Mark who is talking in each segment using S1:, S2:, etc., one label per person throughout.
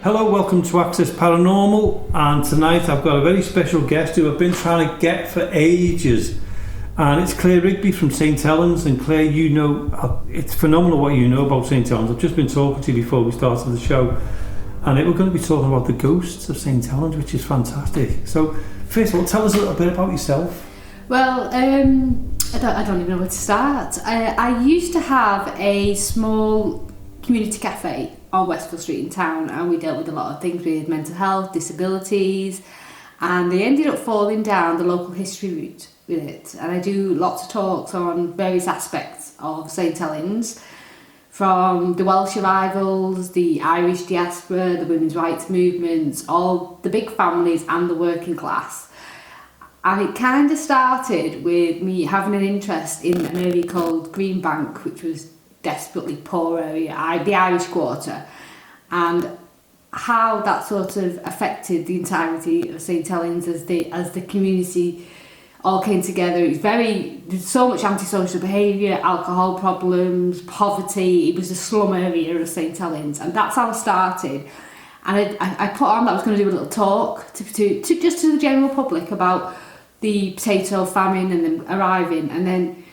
S1: Hello, welcome to Access Paranormal, and tonight I've got a very special guest who I've been trying to get for ages, and it's Claire Rigby from St Helens. And Claire, you know, it's phenomenal what you know about St Helens. I've just been talking to you before we started the show, and we're going to be talking about the ghosts of St Helens, which is fantastic. So first of all, tell us a little bit about yourself.
S2: Well, I don't even know where to start. I used to have a small community cafe on Westfield Street in town, and we dealt with a lot of things with mental health, disabilities, and they ended up falling down the local history route with it. And I do lots of talks on various aspects of St Helens, from the Welsh arrivals, the Irish diaspora, the women's rights movements, all the big families and the working class. And it kind of started with me having an interest in an area called Greenbank, which was desperately poor area, the Irish Quarter, and how that sort of affected the entirety of St Helens as the community all came together. There's so much antisocial behaviour, alcohol problems, poverty. It was a slum area of St Helens, and that's how I started. And I put on that I was going to do a little talk to just to the general public about the potato famine and them arriving, and then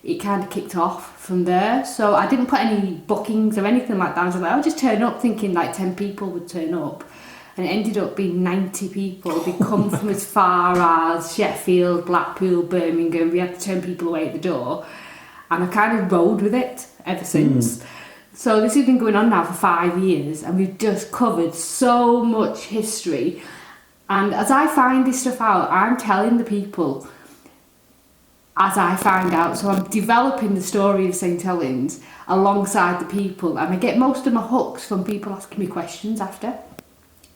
S2: it kind of kicked off from there. So I didn't put any bookings or anything like that. I was like, I'll just turn up thinking like 10 people would turn up. And it ended up being 90 people. They come from as far as Sheffield, Blackpool, Birmingham. We had to turn people away at the door. And I kind of rode with it ever since. So this has been going on now for 5 years, and we've just covered so much history. And as I find this stuff out, I'm telling the people as I find out. So I'm developing the story of St Helens alongside the people, and I get most of my hooks from people asking me questions after.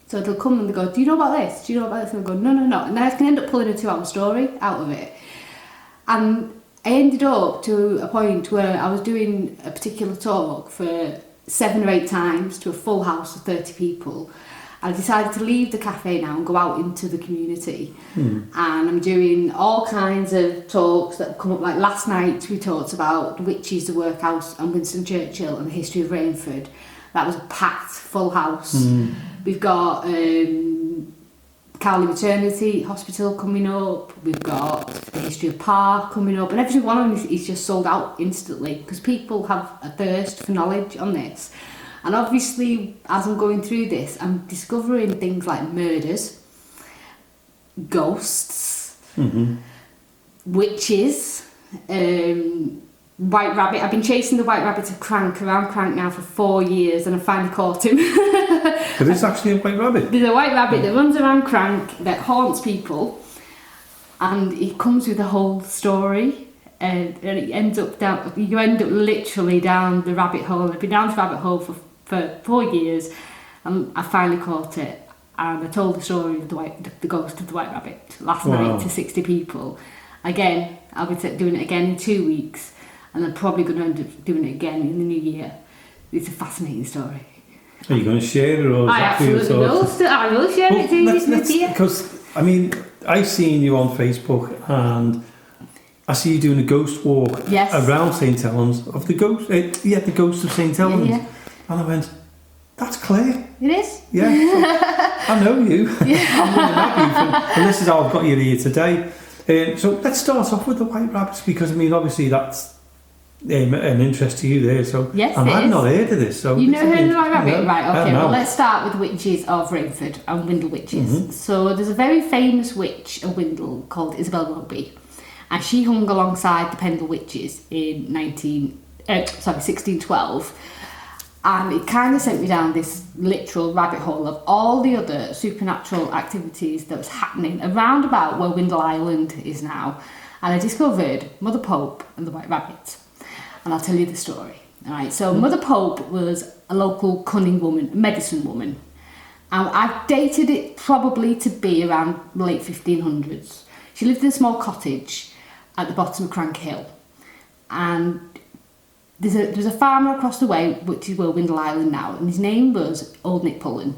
S2: So they'll come and they go, do you know about this? Do you know about this? And I go, no. And then I can end up pulling a 2-hour story out of it. And I ended up to a point where I was doing a particular talk for 7 or 8 times to a full house of 30 people. I decided to leave the cafe now and go out into the community. And I'm doing all kinds of talks that come up. Like last night we talked about the witches, the workhouse and Winston Churchill and the history of Rainford. That was a packed full house. We've got Cowley Maternity Hospital coming up. We've got the history of Park coming up, and every one of them is just sold out instantly because people have a thirst for knowledge on this. And obviously, as I'm going through this, I'm discovering things like murders, ghosts, witches, White Rabbit. I've been chasing the White Rabbit around Crank now for 4 years, and I finally caught him.
S1: There is actually a White Rabbit?
S2: There's a White Rabbit that runs around Crank that haunts people, and it comes with a whole story. And it ends up you end up literally down the rabbit hole. I've been down the rabbit hole for 4 years, and I finally caught it. And I told the story of the ghost of the White Rabbit last night to 60 people. Again, I'll be doing it again in 2 weeks, and I'm probably going to end up doing it again in the new year. It's a fascinating story.
S1: Are you going to share it, or
S2: I absolutely will. I will share it with you.
S1: Because I mean, I've seen you on Facebook, and I see you doing a ghost walk around St Helens of the ghost. The ghost of St Helens. Yeah. And I went, that's Claire.
S2: It is.
S1: Yeah. So I know you. I'm really happy, and this is how I've got you here today. So let's start off with the White Rabbits, because I mean, obviously that's an interest to you there. So
S2: yes,
S1: and I've not heard of this. So
S2: you never heard of the White Rabbit,
S1: no,
S2: right? Okay. Well, let's start with the witches of Rainford and Windle witches. So there's a very famous witch of Windle called Isabel Rugby, and she hung alongside the Pendle witches in 1612. And it kind of sent me down this literal rabbit hole of all the other supernatural activities that was happening around about where Windle Island is now. And I discovered Mother Pope and the White Rabbit. And I'll tell you the story. All right, so Mother Pope was a local cunning woman, medicine woman. And I've dated it probably to be around the late 1500s. She lived in a small cottage at the bottom of Crank Hill. And there's a farmer across the way, which is where Windle Island now, and his name was Old Nick Pullen.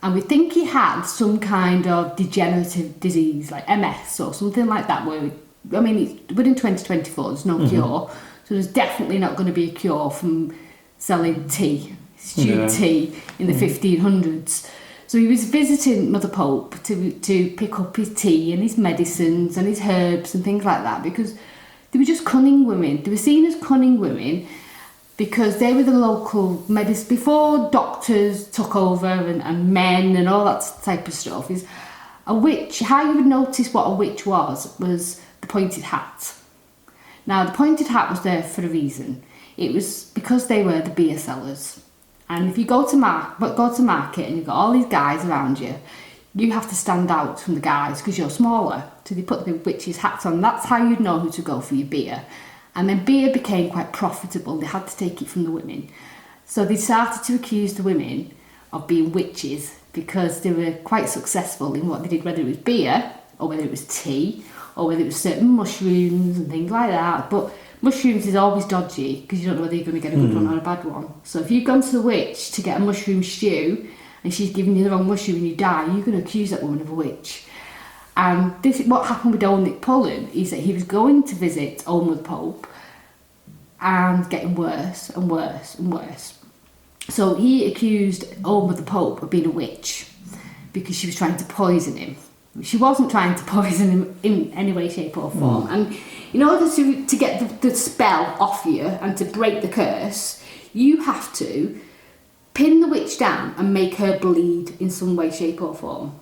S2: And we think he had some kind of degenerative disease, like MS or something like that, where, it's within 2024, there's no cure. So there's definitely not going to be a cure from selling tea stewed tea in the 1500s. So he was visiting Mother Pope to pick up his tea and his medicines and his herbs and things like that, because they were just cunning women. They were seen as cunning women because they were the local medicine. Before doctors took over and men and all that type of stuff, is a witch. How you would notice what a witch was the pointed hat. Now, the pointed hat was there for a reason. It was because they were the beer sellers. And if you go to market and you've got all these guys around you, you have to stand out from the guys because you're smaller. So they put the witches' hats on. That's how you'd know who to go for your beer. And then beer became quite profitable. They had to take it from the women. So they started to accuse the women of being witches because they were quite successful in what they did, whether it was beer or whether it was tea or whether it was certain mushrooms and things like that. But mushrooms is always dodgy because you don't know whether you're going to get a good one or a bad one. So if you've gone to the witch to get a mushroom stew and she's giving you the wrong mushroom and you die, you're going to accuse that woman of a witch. And this is what happened with old Nick Pullen, is that he was going to visit old Mother Pope and getting worse and worse and worse. So he accused old Mother Pope of being a witch because she was trying to poison him. She wasn't trying to poison him in any way, shape or form. And in order to get the spell off you and to break the curse, you have to pin the witch down and make her bleed in some way, shape or form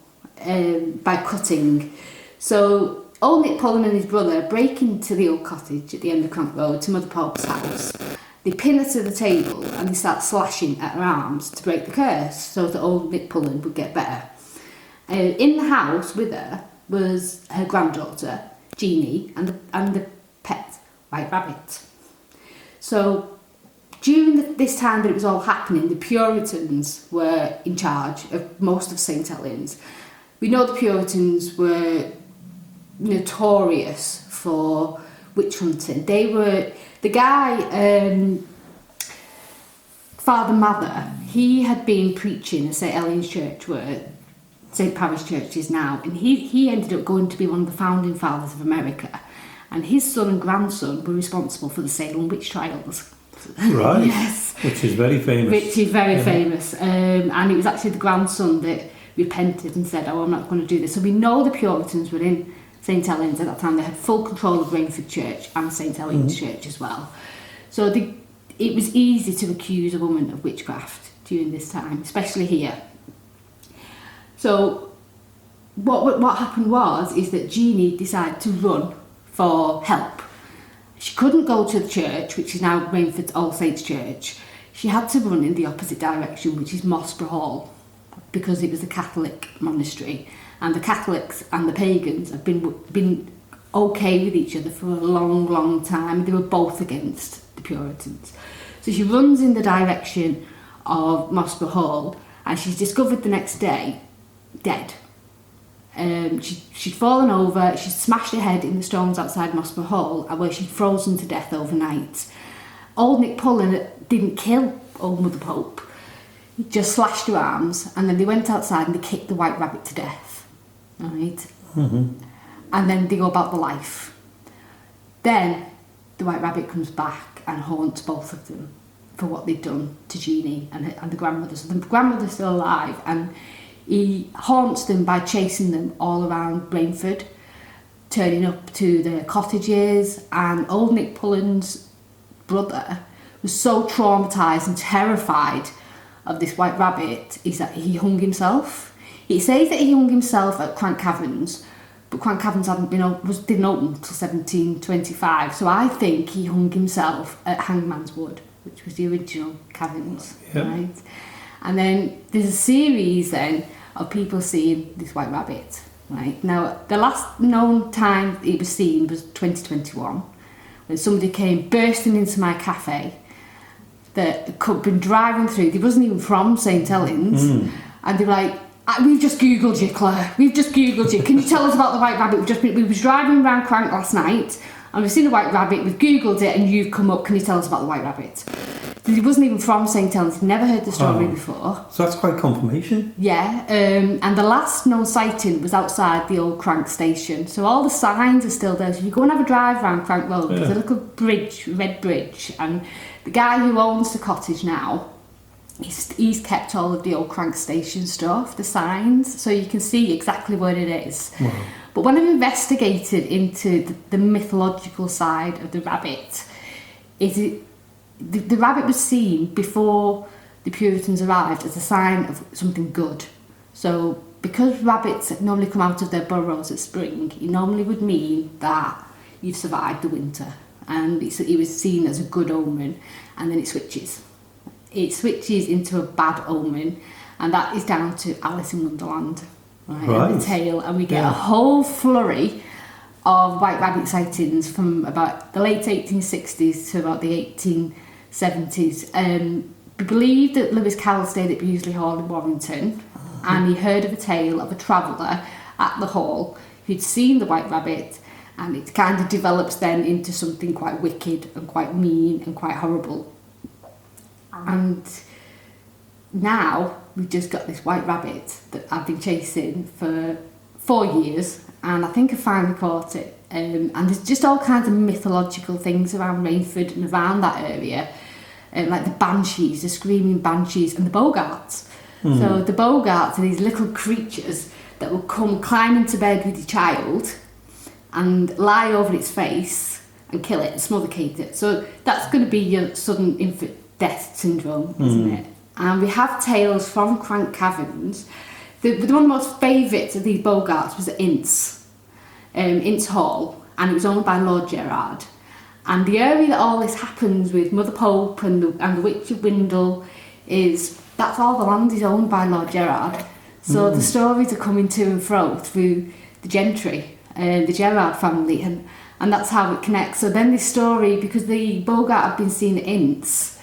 S2: by cutting. So old Nick Pullen and his brother break into the old cottage at the end of Crank Road to Mother Pope's house. They pin her to the table and they start slashing at her arms to break the curse so that old Nick Pullen would get better. In the house with her was her granddaughter, Jeannie, and the pet, White Rabbit. So during this time that it was all happening, the Puritans were in charge of most of St Helens. We know the Puritans were notorious for witch hunting. They were, the guy, Father Mather, he had been preaching at St Helens Church, where St Parish Church is now, and he ended up going to be one of the founding fathers of America, and his son and grandson were responsible for the Salem witch trials.
S1: Right.
S2: Yes.
S1: Which is very famous.
S2: Which is very famous. And it was actually the grandson that repented and said, I'm not going to do this. So we know the Puritans were in St Helens at that time. They had full control of Rainford Church and St Helens Church as well. So it was easy to accuse a woman of witchcraft during this time, especially here. So what happened is that Jeannie decided to run for help. She couldn't go to the church, which is now Rainford All Saints Church. She had to run in the opposite direction, which is Mosborough Hall, because it was a Catholic monastery, and the Catholics and the pagans have been okay with each other for a long, long time. They were both against the Puritans. So she runs in the direction of Mosborough Hall, and she's discovered the next day dead. She'd fallen over, she'd smashed her head in the stones outside Mosborough Hall, where she'd frozen to death overnight. Old Nick Pullen didn't kill old Mother Pope. He just slashed her arms, and then they went outside and they kicked the White Rabbit to death. Right? And then they go about the life. Then the White Rabbit comes back and haunts both of them for what they've done to Jeannie and the grandmother. So the grandmother's still alive, and he haunts them by chasing them all around Rainford, turning up to the cottages, and old Nick Pullen's brother was so traumatised and terrified of this White Rabbit is that he hung himself. It says that he hung himself at Crank Caverns, but Crank Caverns didn't open until 1725, so I think he hung himself at Hangman's Wood, which was the original caverns, right? And then there's a series then of people seeing this White Rabbit, right? Now, the last known time it was seen was 2021, when somebody came bursting into my cafe that had been driving through. They wasn't even from St Helens, and they were like, we've just Googled you, Claire. We've just Googled you. Can you tell us about the White Rabbit? We was driving around Crank last night, and we've seen the White Rabbit. We've Googled it, and you've come up. Can you tell us about the White Rabbit? He wasn't even from St Helens. He'd never heard the story before.
S1: So that's quite confirmation.
S2: Yeah, and the last known sighting was outside the old Crank station. So all the signs are still there. So you go and have a drive around Crank Road. There's a little bridge, red bridge, and the guy who owns the cottage now, he's kept all of the old crank station stuff, the signs, so you can see exactly what it is.
S1: Wow.
S2: But when I've investigated into the mythological side of the rabbit, the rabbit was seen before the Puritans arrived as a sign of something good. So because rabbits normally come out of their burrows at spring, it normally would mean that you've survived the winter, and it was seen as a good omen, and then it switches. It switches into a bad omen, and that is down to Alice in Wonderland, right? And the tale, and we get a whole flurry of white rabbit sightings from about the late 1860s to about the 1870s. We believe that Lewis Carroll stayed at Bewsley Hall in Warrington, and he heard of a tale of a traveller at the hall who'd seen the white rabbit, and it kind of develops then into something quite wicked and quite mean and quite horrible. And now we've just got this white rabbit that I've been chasing for 4 years, and I think I finally caught it. And there's just all kinds of mythological things around Rainford and around that area, like the banshees, the screaming banshees, and the bogarts. So the bogarts are these little creatures that will come climb into bed with your child and lie over its face and kill it and smothercate it. So that's going to be your sudden infant death syndrome, isn't it? And we have tales from Crank Caverns. One of the most favourites of these bogarts was at Ince Hall, and it was owned by Lord Gerard. And the area that all this happens with Mother Pope and the Witch of Windle that's all the land is owned by Lord Gerard. So the stories are coming to and fro through the gentry, the Gerard family, and that's how it connects. So then this story, because the bogart had been seen at Ince,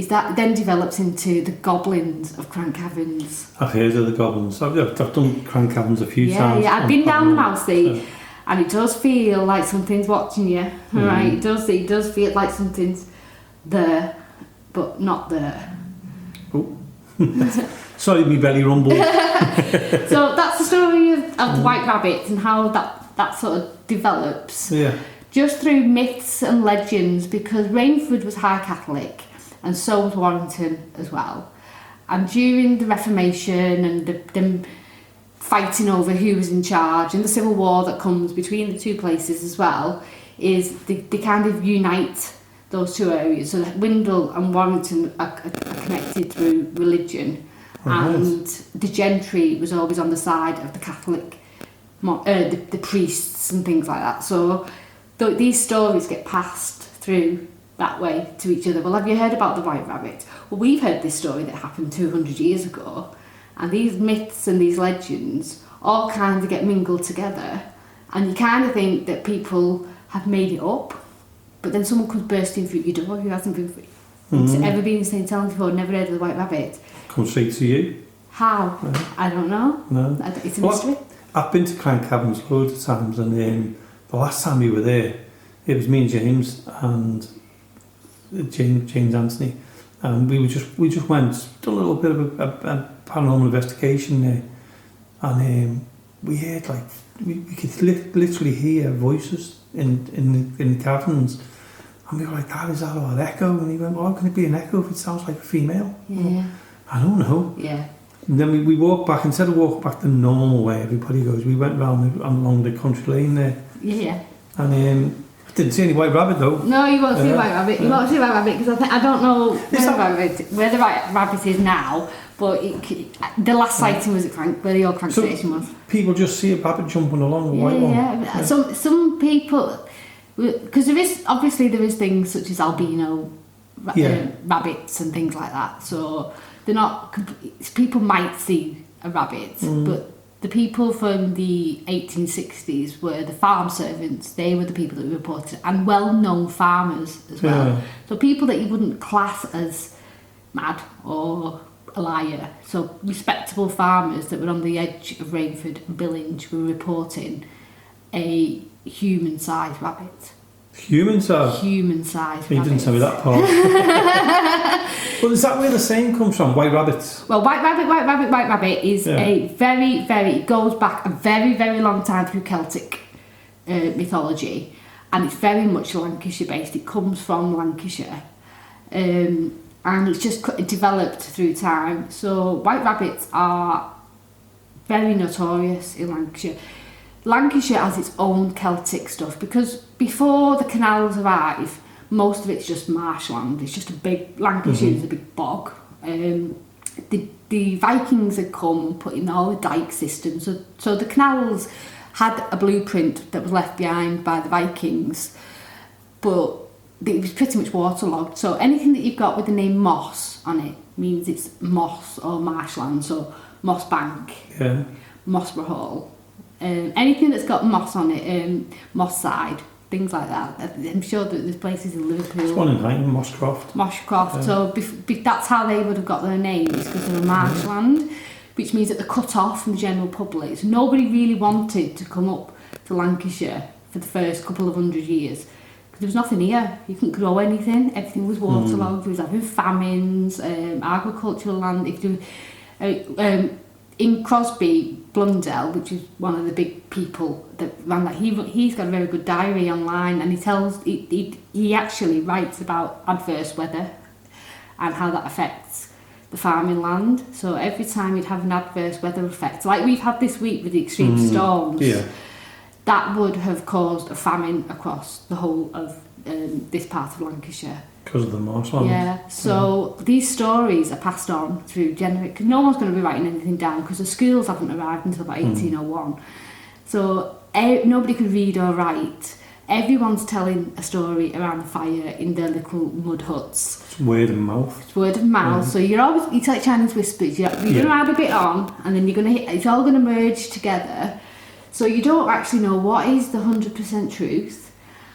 S2: that then develops into the goblins of Crank Caverns.
S1: I've heard of the goblins. I've done Crank Caverns a few times.
S2: Yeah, I've been down Mousey, and it does feel like something's watching you, right? It does feel like something's there, but not there.
S1: Oh. Sorry, me belly rumbled.
S2: So that's the story of the white rabbit and how that sort of develops.
S1: Yeah.
S2: Just through myths and legends, because Rainford was High Catholic, and so was Warrington as well. And during the Reformation and them fighting over who was in charge, and the civil war that comes between the two places as well, is they kind of unite those two areas. So Windle and Warrington are connected through religion, and the gentry was always on the side of the Catholic, the priests and things like that. So these stories get passed through that way to each other. Well, have you heard about the white rabbit? Well, we've heard this story that happened 200 years ago, and these myths and these legends all kind of get mingled together, and you kind of think that people have made it up, but then someone comes bursting through your door who hasn't ever been in St. Helens before, never heard of the white rabbit.
S1: Come straight to you.
S2: How?
S1: Right.
S2: I don't know.
S1: No.
S2: It's a mystery.
S1: I've been to Crank Caverns loads of times, and the last time we were there, it was me and James and James Anthony, and we just went, done a little bit of a paranormal investigation there, and we heard we could literally hear voices in the caverns, and we were like, "Dad, is that our echo?" And he went, "Well, how can it be an echo if it sounds like a female?"
S2: Yeah.
S1: I don't know.
S2: Yeah.
S1: And then we walked back, instead of walking back the normal way everybody goes, we went along the country lane there.
S2: Yeah.
S1: And I didn't see any white rabbit though.
S2: No, you won't see a white rabbit. You won't see a white rabbit because I don't know where the white rabbit is now, but the last sighting was at where the old Crank station was.
S1: People just see a rabbit jumping along a white one.
S2: Yeah. Some people, because there is things such as albino rabbits and things like that. So they're not. People might see a rabbit, but the people from the 1860s were the farm servants. They were the people that reported, and well-known farmers as well. Yeah. So people that you wouldn't class as mad or a liar. So respectable farmers that were on the edge of Rainford and Billinge were reporting a human-sized rabbit.
S1: Human-sized?
S2: Human-sized rabbit.
S1: You didn't tell me that part. Well, is that where the saying comes from, white rabbits?
S2: Well, white rabbit is a very, very, it goes back a very, very long time through Celtic mythology, and it's very much Lancashire based. It comes from Lancashire. and it's just developed through time. So white rabbits are very notorious in Lancashire. Lancashire has its own Celtic stuff because before the canals arrive, most of it's just marshland. It's just a big, Lancashire is a big bog. The Vikings had come and put in all the dike systems. So the canals had a blueprint that was left behind by the Vikings, but it was pretty much waterlogged. So anything that you've got with the name Moss on it means it's moss or marshland. So Moss Bank, Mossborough Hall. Anything that's got moss on it, Moss Side, things like that. I'm sure that there's places in Liverpool.
S1: There's one in Highton, Mosscroft.
S2: Mosscroft. So that's how they would have got their names, because they were marshland, which means that they're cut off from the general public. So nobody really wanted to come up to Lancashire for the first couple of 100 years. There was nothing here. You couldn't grow anything. Everything was waterlogged. There was having famines, agricultural land. In Crosby, Blundell, which is one of the big people that ran that, he's got a very good diary online, and he actually writes about adverse weather and how that affects the farming land. So every time you'd have an adverse weather effect, like we've had this week with the extreme storms, that would have caused a famine across the whole of this part of Lancashire.
S1: Because of the marshland.
S2: Yeah, so these stories are passed on through generations, because no one's going to be writing anything down, because the schools haven't arrived until about 1801. So nobody could read or write. Everyone's telling a story around the fire in their little mud huts.
S1: It's word of mouth.
S2: It's word of mouth. So it's like Chinese whispers. You're going to add a bit on, and then it's all going to merge together. So you don't actually know what is the 100% truth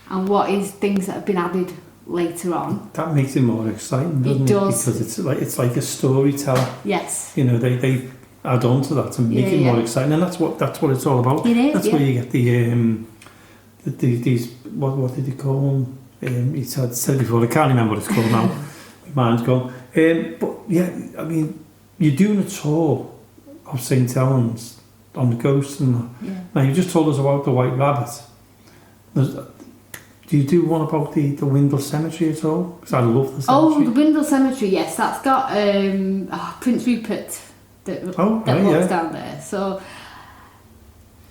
S2: and what is things that have been added later on.
S1: That makes it more exciting, doesn't it?
S2: Does.
S1: Because it's like a storyteller.
S2: Yes.
S1: You know, they add on to that to make it more exciting, and that's what it's all about.
S2: It is.
S1: That's where you get these what did they call them? He said it before. I can't remember what it's called now. My mind's gone. But yeah, I mean, you're doing a tour of St Helens on the coast, and now you just told us about the White Rabbit. Do you do one about the Windle Cemetery at all? Because I love the cemetery.
S2: Oh, the Windle Cemetery, yes. That's got Prince Rupert that walks down there. So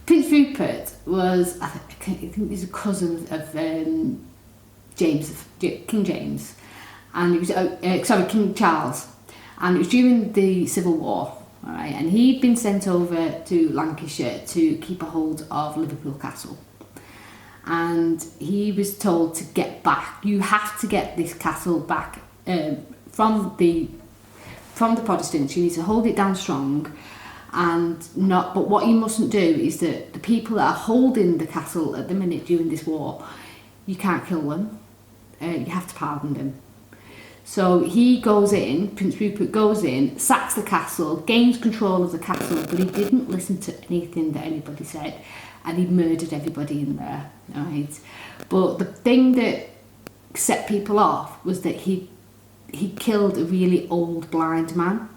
S2: Prince Rupert was, I think he's a cousin of King James, and it was King Charles, and it was during the Civil War. All right, and he'd been sent over to Lancashire to keep a hold of Liverpool Castle. And he was told to get back. You have to get this castle back from the Protestants. You need to hold it down strong, but what you mustn't do is that the people that are holding the castle at the minute during this war, you can't kill them. You have to pardon them. So he goes in, Prince Rupert goes in, sacks the castle, gains control of the castle, but he didn't listen to anything that anybody said, and he murdered everybody in there, right? But the thing that set people off was that he killed a really old blind man,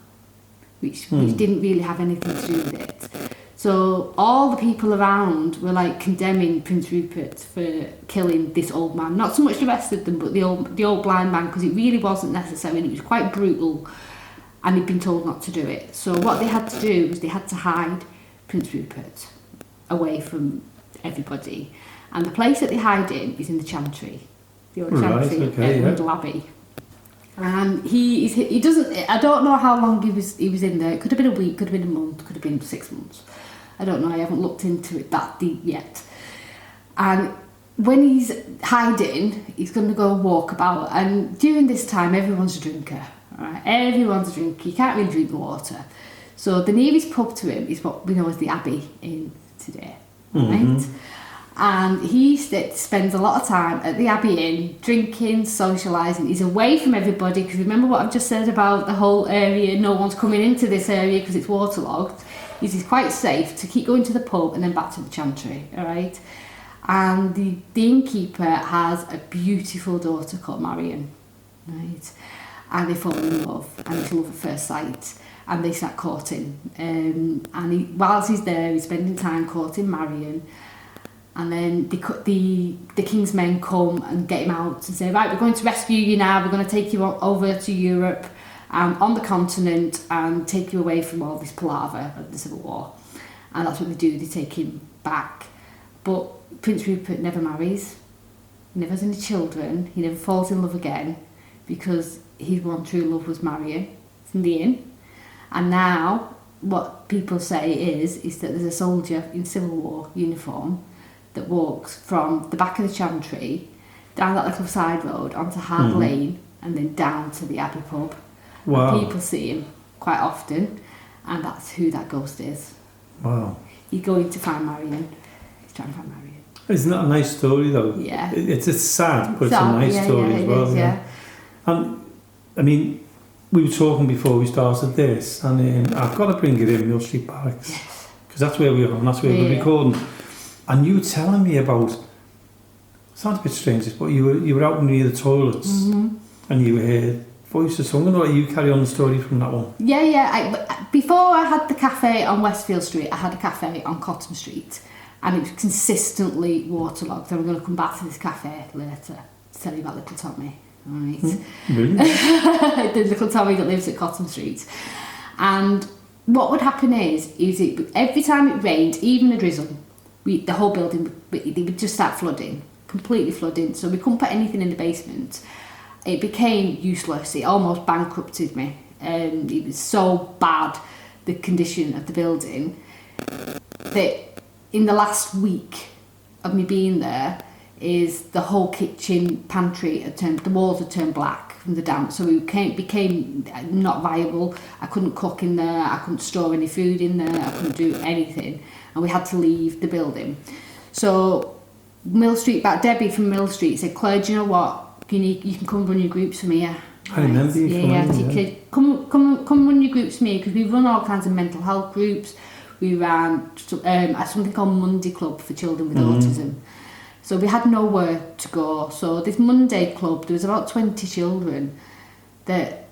S2: which didn't really have anything to do with it. So all the people around were like condemning Prince Rupert for killing this old man. Not so much the rest of them, but the old blind man, because it really wasn't necessary, and it was quite brutal, and he'd been told not to do it. So what they had to do was they had to hide Prince Rupert away from everybody. And the place that they hide in is in the Chantry, the old Chantry at Windle Abbey. And he doesn't. I don't know how long he was in there. It could have been a week, could have been a month, could have been 6 months. I don't know. I haven't looked into it that deep yet. And when he's hiding, he's going to go walk about. And during this time, everyone's a drinker. All right, everyone's a drinker. You can't really drink the water. So the nearest pub to him is what we know as the Abbey in today, right? And he spends a lot of time at the Abbey Inn, drinking, socialising. He's away from everybody, because remember what I've just said about the whole area, no one's coming into this area because it's waterlogged. He's quite safe to keep going to the pub and then back to the Chantry, all right? And the innkeeper has a beautiful daughter called Marion, right? And they fall in love, and it's love at first sight. And they start courting. Whilst he's there, he's spending time courting Marion. And then the king's men come and get him out and say, right, we're going to rescue you now, we're going to take you over to Europe, on the continent, and take you away from all this palaver of the Civil War. And that's what they do, they take him back. But Prince Rupert never marries, he never has any children, he never falls in love again, because his one true love was marrying from the inn. And now, what people say is that there's a soldier in Civil War uniform that walks from the back of the Chantry down that little side road onto Hard Lane and then down to the Abbey pub.
S1: Wow.
S2: And people see him quite often, and that's who that ghost is.
S1: Wow.
S2: He's going to find Marion. He's trying to find Marion.
S1: Isn't that a nice story though?
S2: Yeah.
S1: It's sad, but it's a nice story as well.
S2: Yeah.
S1: And I mean, we were talking before we started this, and I've got to bring it in, Mill Street Barracks, because that's where we are, and that's where we're recording. And you were telling me about, it sounds a bit strange, but you were out near the toilets, and you heard voices. So I'm going to let you carry on the story from that one.
S2: Before I had the cafe on Westfield Street, I had a cafe on Cotton Street, and it was consistently waterlogged. And we're going to come back to this cafe later to tell you about little Tommy. Right.
S1: Really?
S2: The little Tommy that lives at Cotton Street. And what would happen is every time it rained, even a drizzle, the whole building, they would just start flooding, completely flooding. So we couldn't put anything in the basement. It became useless. It almost bankrupted me. It was so bad, the condition of the building, that in the last week of me being there, is the whole kitchen pantry the walls had turned black from the damp, so it became not viable. I couldn't cook in there, I couldn't store any food in there, I couldn't do anything, and we had to leave the building. So Debbie from Mill Street said, Claire, do you know what, you can come run your groups for me here.
S1: I remember you
S2: come run your groups for me, because we run all kinds of mental health groups. We ran something called Monday Club for children with autism. So we had nowhere to go. So this Monday Club, there was about 20 children that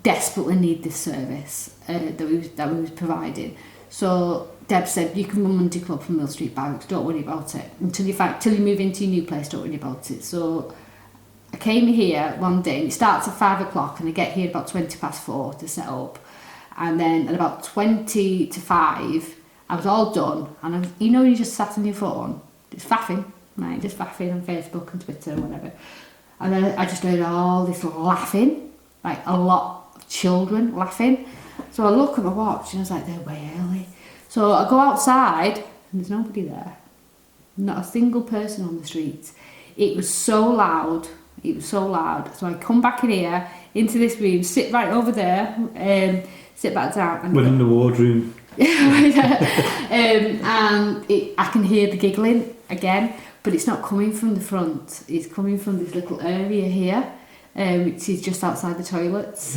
S2: desperately need this service that we was providing. So Deb said, you can run Monday Club from Mill Street Barracks, don't worry about it. Till you move into your new place, don't worry about it. So I came here one day, and it starts at 5 o'clock, and I get here about 20 past 4 to set up. And then at about 20 to 5, I was all done. And you just sat on your phone, just faffing. Right, just faffing on Facebook and Twitter and whatever. And then I just heard all this laughing, like a lot of children laughing. So I look at my watch and I was like, they're way early. So I go outside and there's nobody there. Not a single person on the street. It was so loud. So I come back in here, into this room, sit right over there, sit back down. And
S1: we're in the wardroom.
S2: And I can hear the giggling again. But it's not coming from the front, it's coming from this little area here, which is just outside the toilets,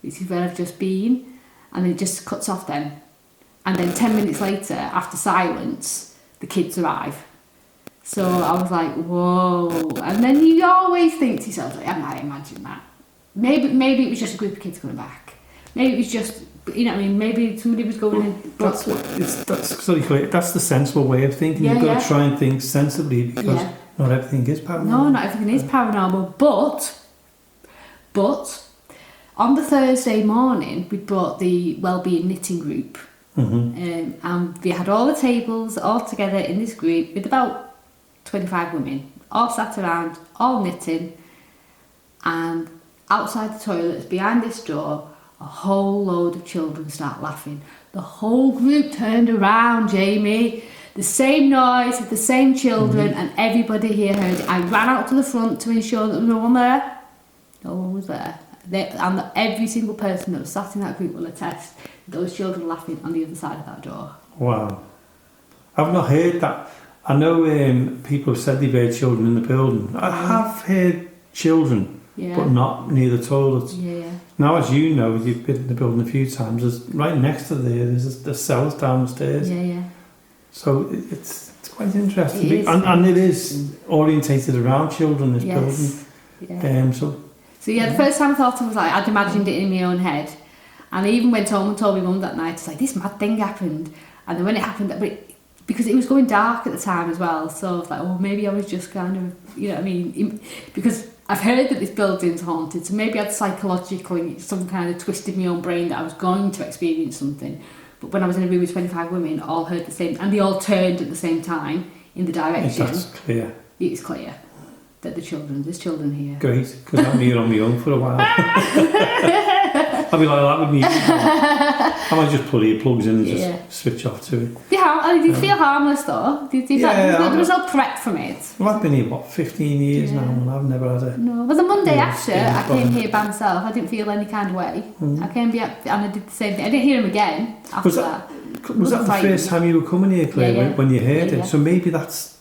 S2: which is where I've just been, and it just cuts off then. And then 10 minutes later, after silence, the kids arrive. So I was like, whoa. And then you always think to yourself, like, I might imagine that. Maybe it was just a group of kids coming back. Maybe it was just, you know what I mean, maybe somebody was going in.
S1: That's the sensible way of thinking. You've got to try and think sensibly, because not everything is paranormal.
S2: No, not everything is paranormal. But on the Thursday morning, we brought the Wellbeing Knitting group. And we had all the tables all together in this group with about 25 women, all sat around, all knitting, and outside the toilets, behind this door, a whole load of children start laughing. The whole group turned around, Jamie. The same noise, the same children, and everybody here heard it. I ran out to the front to ensure that there was no one there. No one was there. And every single person that was sat in that group will attest those children laughing on the other side of that door.
S1: Wow. I've not heard that. I know people have said they've heard children in the building. I have heard children, but not near the toilets. Now, as you know, you've been in the building a few times, there's right next to there's the cells downstairs. So it's quite interesting.
S2: It is.
S1: And it is orientated around children, this building.
S2: So the first time I thought, I was like, I'd imagined it in my own head. And I even went home and told my mum that night, it's like, this mad thing happened. And then when it happened, because it was going dark at the time as well, so I was like, oh, maybe I was just kind of, you know what I mean, because I've heard that this building's haunted, so maybe I'd psychologically some kind of twisted my own brain that I was going to experience something. But when I was in a room with 25 women, all heard the same, and they all turned at the same time in the direction.
S1: That's clear.
S2: It's clear that there's children here.
S1: Great, because I'm here on my own for a while. I'll be like that with me. I might just put earplugs in and just switch off to it.
S2: Did you feel harmless though? There was no threat from it.
S1: Well, I've been here, 15 years now, and I've never had a...
S2: No, but the Monday after I came here by myself, I didn't feel any kind of way. I came back and I did the same thing. I didn't hear him again after that.
S1: Was that the first time you were coming here, Claire, when you heard it?
S2: Yeah.
S1: So maybe that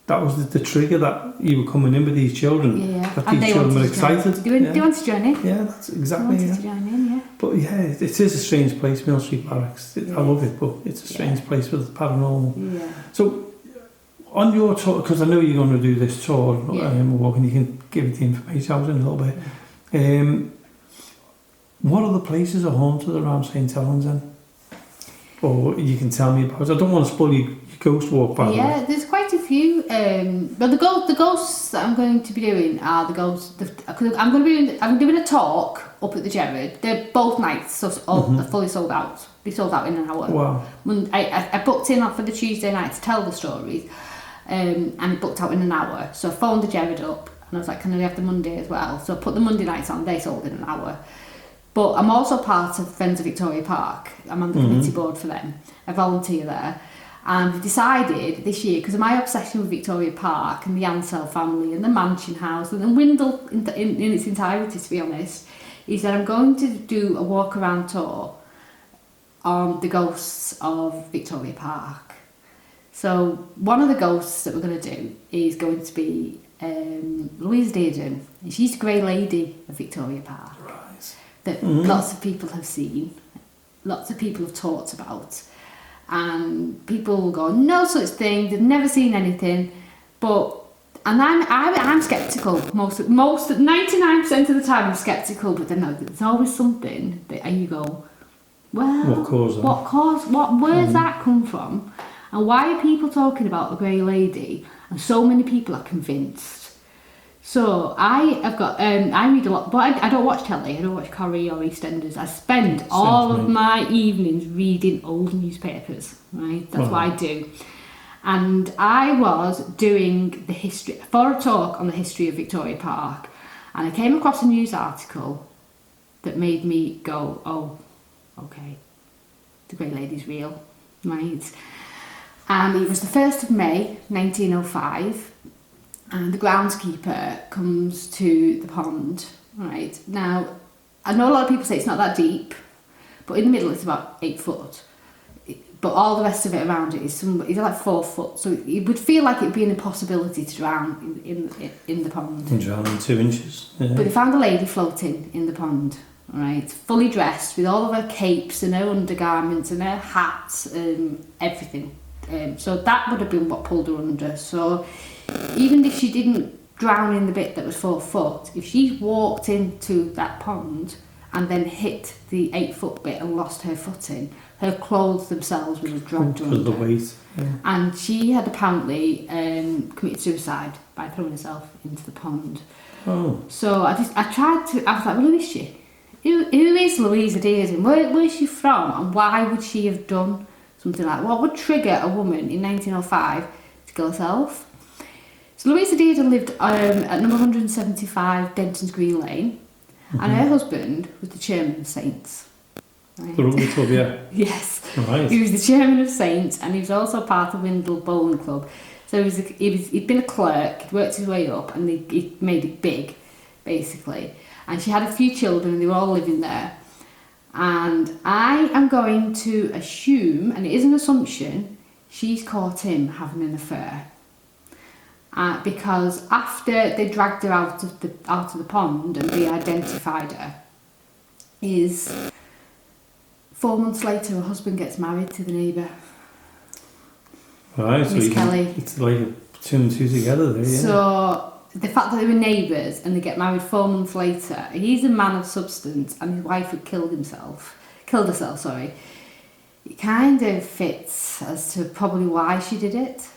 S1: was the trigger that you were coming in with these children. That these children were excited.
S2: They wanted to join in.
S1: Yeah, that's exactly it.
S2: They wanted to join in, yeah.
S1: But yeah, it is a strange place, Mill Street Barracks. I love it, but it's a strange place with paranormal.
S2: Yeah.
S1: So, on your tour, because I know you're going to do this tour, and you can give it the information out in a little bit. What other places are haunted around St Helens then? Or you can tell me about it. I don't want to spoil your ghost walk, by the way.
S2: Yeah, there's quite a few. But the ghosts that I'm going to be doing are the ghosts. I'm doing a talk up at the Gerard. They're both nights, so they're fully sold out. They sold out in an hour.
S1: Wow.
S2: I booked in for the Tuesday night to tell the stories, and it booked out in an hour. So I phoned the Gerard up, and I was like, can I have the Monday as well? So I put the Monday nights on. They sold in an hour. But I'm also part of Friends of Victoria Park. I'm on the committee board for them. I volunteer there. And we decided this year, because of my obsession with Victoria Park and the Ansell family and the Mansion House and the Windle in its entirety, to be honest, is that I'm going to do a walk-around tour on the ghosts of Victoria Park. So one of the ghosts that we're going to do is going to be Louise Dearden. And she's the Grey Lady of Victoria Park. That lots of people have seen, lots of people have talked about, and people will go, no such thing, they've never seen anything, and I'm sceptical, most 99% of the time I'm sceptical, but then there's always something that you go, well, where's that come from, and why are people talking about the Grey Lady, and so many people are convinced. So I read a lot, but I don't watch telly, I don't watch Corrie or EastEnders. I spend all of my evenings reading old newspapers, right? That's what I do. And I was doing for a talk on the history of Victoria Park, and I came across a news article that made me go, oh, okay, the Grey Lady's real, right? And it was the 1st of May, 1905, and the groundskeeper comes to the pond, right? Now, I know a lot of people say it's not that deep, but in the middle it's about 8 foot. But all the rest of it around it is like 4 foot, so it would feel like it would be an impossibility to drown in the pond.
S1: And drown in 2 inches. Yeah.
S2: But they found a lady floating in the pond, right? Fully dressed with all of her capes and her undergarments and her hats and everything. So that would have been what pulled her under. So even if she didn't drown in the bit that was 4 foot, if she walked into that pond and then hit the 8 foot bit and lost her footing, her clothes themselves would have dragged her under.
S1: The weight. Yeah.
S2: And she had apparently committed suicide by throwing herself into the pond.
S1: Oh.
S2: So I was like, well, who is she? Who is Louisa Dearden? Where is she from? And why would she have done something like that? What would trigger a woman in 1905 to kill herself? So Louisa Dearden lived at number 175 Denton's Green Lane, and her husband was the chairman of Saints. Right?
S1: The rugby club, yeah.
S2: Yes.
S1: Right.
S2: He was the chairman of Saints, and he was also part of Windle Bowling Club. So he'd been a clerk, he'd worked his way up, and he made it big, basically. And she had a few children, and they were all living there. And I am going to assume, and it is an assumption, she's caught him having an affair. Because after they dragged her out of the pond and they identified her, is 4 months later her husband gets married to the neighbour.
S1: Right,
S2: Miss Kelly.
S1: It's like 2 and 2 together there, yeah. So
S2: the fact that they were neighbours and they get married 4 months later, he's a man of substance and his wife had killed herself, it kind of fits as to probably why she did it.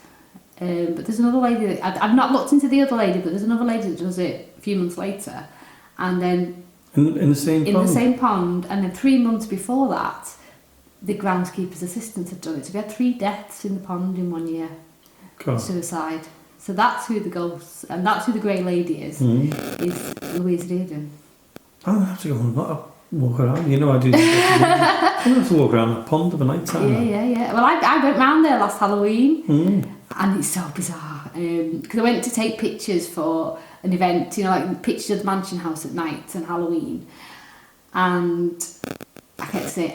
S2: But there's another lady that, I've not looked into the other lady, but there's another lady that does it a few months later, and then
S1: in the same pond?
S2: In the same pond, and then 3 months before that, the groundskeeper's assistant had done it. So we had 3 deaths in the pond in 1 year.
S1: God.
S2: Suicide. So that's who the ghost, and that's who the grey lady is Louise Dearden.
S1: I'm going to have to go and walk around. You know I do. I'm going to have to walk around the pond of a night time.
S2: Yeah. Well, I went round there last Halloween, and it's so bizarre. Because I went to take pictures for an event, you know, like pictures of the mansion house at night and Halloween. And I kept saying,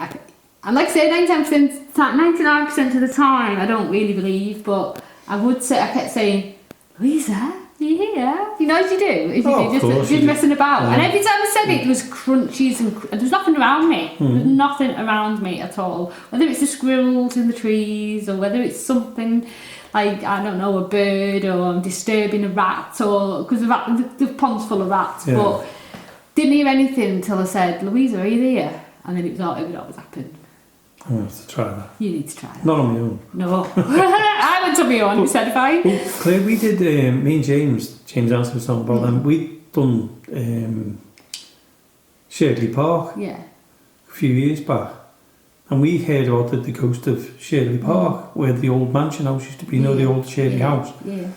S2: and like I say, 99% of the time, I don't really believe, but I kept saying, Louisa, are you here? You know as you do, if you do, just messing about. Yeah. And every time I said it, it was crunchies and there was nothing around me. There was nothing around me at all. Whether it's the squirrels in the trees or whether it's something like, I don't know, a bird or I'm disturbing a rat, or because the pond's full of rats. Yeah. But didn't hear anything until I said, Louisa, are you there? And then it would always happen.
S1: I have to try that.
S2: You need to try that.
S1: Not on my own.
S2: No. I went on my own, we said fine.
S1: Well, Claire, we did, me and James asked me something about them. We'd done Shirley Park a few years back. And we heard about the ghost of Shirley Park, where the old mansion house used to be, you know, the old Shirley house.
S2: Yeah.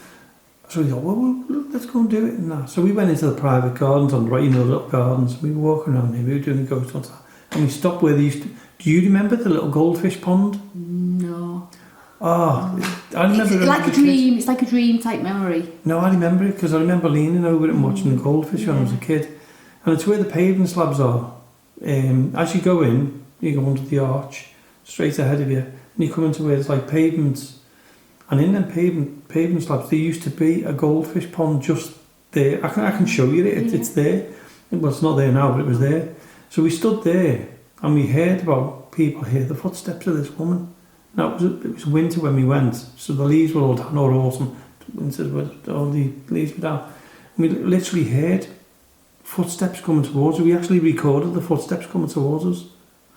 S1: So we thought, well, let's go and do it and that. So we went into the private gardens on the right, you know, the little gardens. We were walking around there, we were doing the ghost hunts. And we stopped where they used to... Do you remember the little goldfish pond?
S2: No.
S1: Oh, I remember...
S2: It's like a dream. It's like a dream type memory.
S1: No, I remember it because I remember leaning over it and watching the goldfish when I was a kid. And it's where the paving slabs are. As you go in, you go under the arch, straight ahead of you, and you come into where it's like pavements. And in them pavement slabs, there used to be a goldfish pond just there. I can show you it. It's there. Well, it's not there now, but it was there. So we stood there. And we heard about people hear the footsteps of this woman. Now, it was winter when we went, so the leaves were all down, or autumn, winter, all the leaves were down. And we literally heard footsteps coming towards us. We actually recorded the footsteps coming towards us.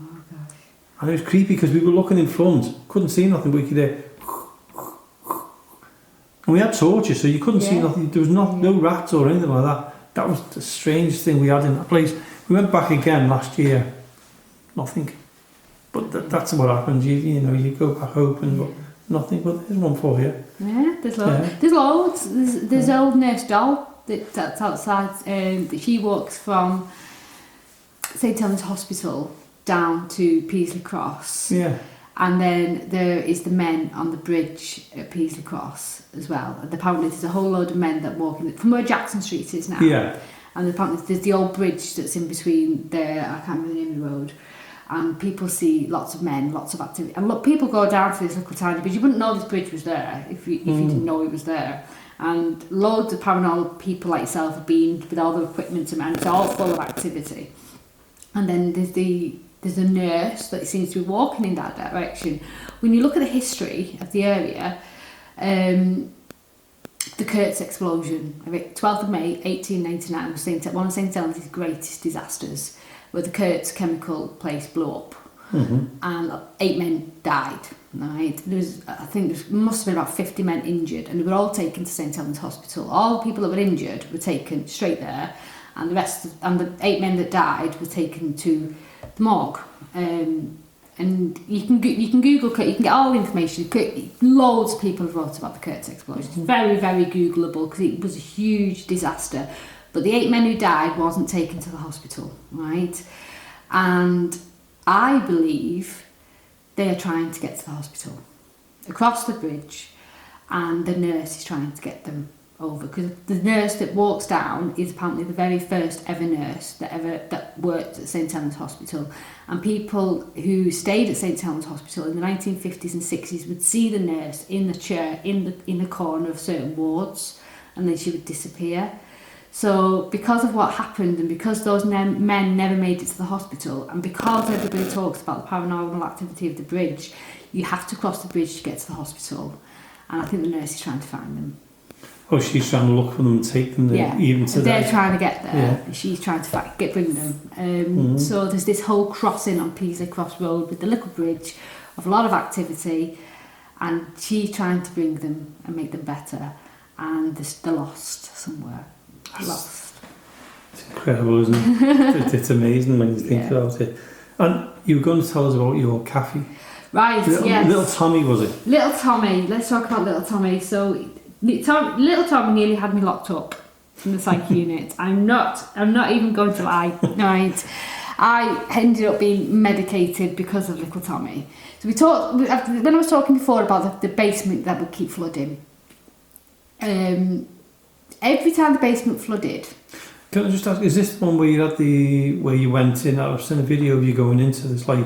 S2: Oh, gosh.
S1: And it was creepy because we were looking in front, couldn't see nothing, but we could hear... And we had torches, so you couldn't see nothing. There was no rats or anything like that. That was the strangest thing we had in that place. We went back again last year. Nothing. But that's what happens. You know, you go back hoping, but nothing. But there's one for you.
S2: Yeah, there's loads. Yeah. There's loads. There's old Nurse Doll that's outside. That she walks from St Helens Hospital down to Peasley Cross. Yeah. And then there is the men on the bridge at Peasley Cross as well. And apparently there's a whole load of men that walk from where Jackson Street is now. Yeah. And apparently there's the old bridge that's in between there. I can't remember the name of the road. And people see lots of men, lots of activity. And look, people go down to this little tiny bridge. You wouldn't know this bridge was there if you didn't know it was there. And loads of paranormal people like yourself have been with all the equipment and it's all full of activity. And then there's a nurse that seems to be walking in that direction. When you look at the history of the area, the Kurtz explosion, 12th of May 1899 was one of St Helens' greatest disasters, where the Kurtz chemical place blew up, and 8 men died. Right, there must have been about 50 men injured, and they were all taken to St Helens Hospital. All the people that were injured were taken straight there, and the 8 men that died were taken to the morgue. And you can Google Kurtz, you can get all the information. Loads of people have wrote about the Kurtz explosion. It's very, very Googleable because it was a huge disaster. But the 8 men who died wasn't taken to the hospital, right? And I believe they are trying to get to the hospital across the bridge, and the nurse is trying to get them over, because the nurse that walks down is apparently the very first ever nurse that worked at St Helens Hospital, and people who stayed at St Helens Hospital in the 1950s and 60s would see the nurse in the chair in the corner of certain wards, and then she would disappear. So because of what happened, and because those men never made it to the hospital, and because everybody talks about the paranormal activity of the bridge, you have to cross the bridge to get to the hospital, and I think the nurse is trying to find them.
S1: Oh, she's trying to look for them and take them there, even today.
S2: They're trying to get there. Yeah. She's trying to bring them. So there's this whole crossing on Peasley Cross Road with the little bridge of a lot of activity, and she's trying to bring them and make them better, and they're lost somewhere. Lost.
S1: It's incredible, isn't it? It's amazing when you think about it. And you were going to tell us about your cafe.
S2: Right, yes.
S1: Little Tommy, was it?
S2: Little Tommy. Let's talk about Little Tommy. So, Little Tommy nearly had me locked up in the psych unit. I'm not even going to lie. Right. I ended up being medicated because of Little Tommy. So when I was talking before about the basement that would keep flooding. Every time the basement flooded.
S1: Can I just ask, is this the one where you went in? I've seen a video of you going into this like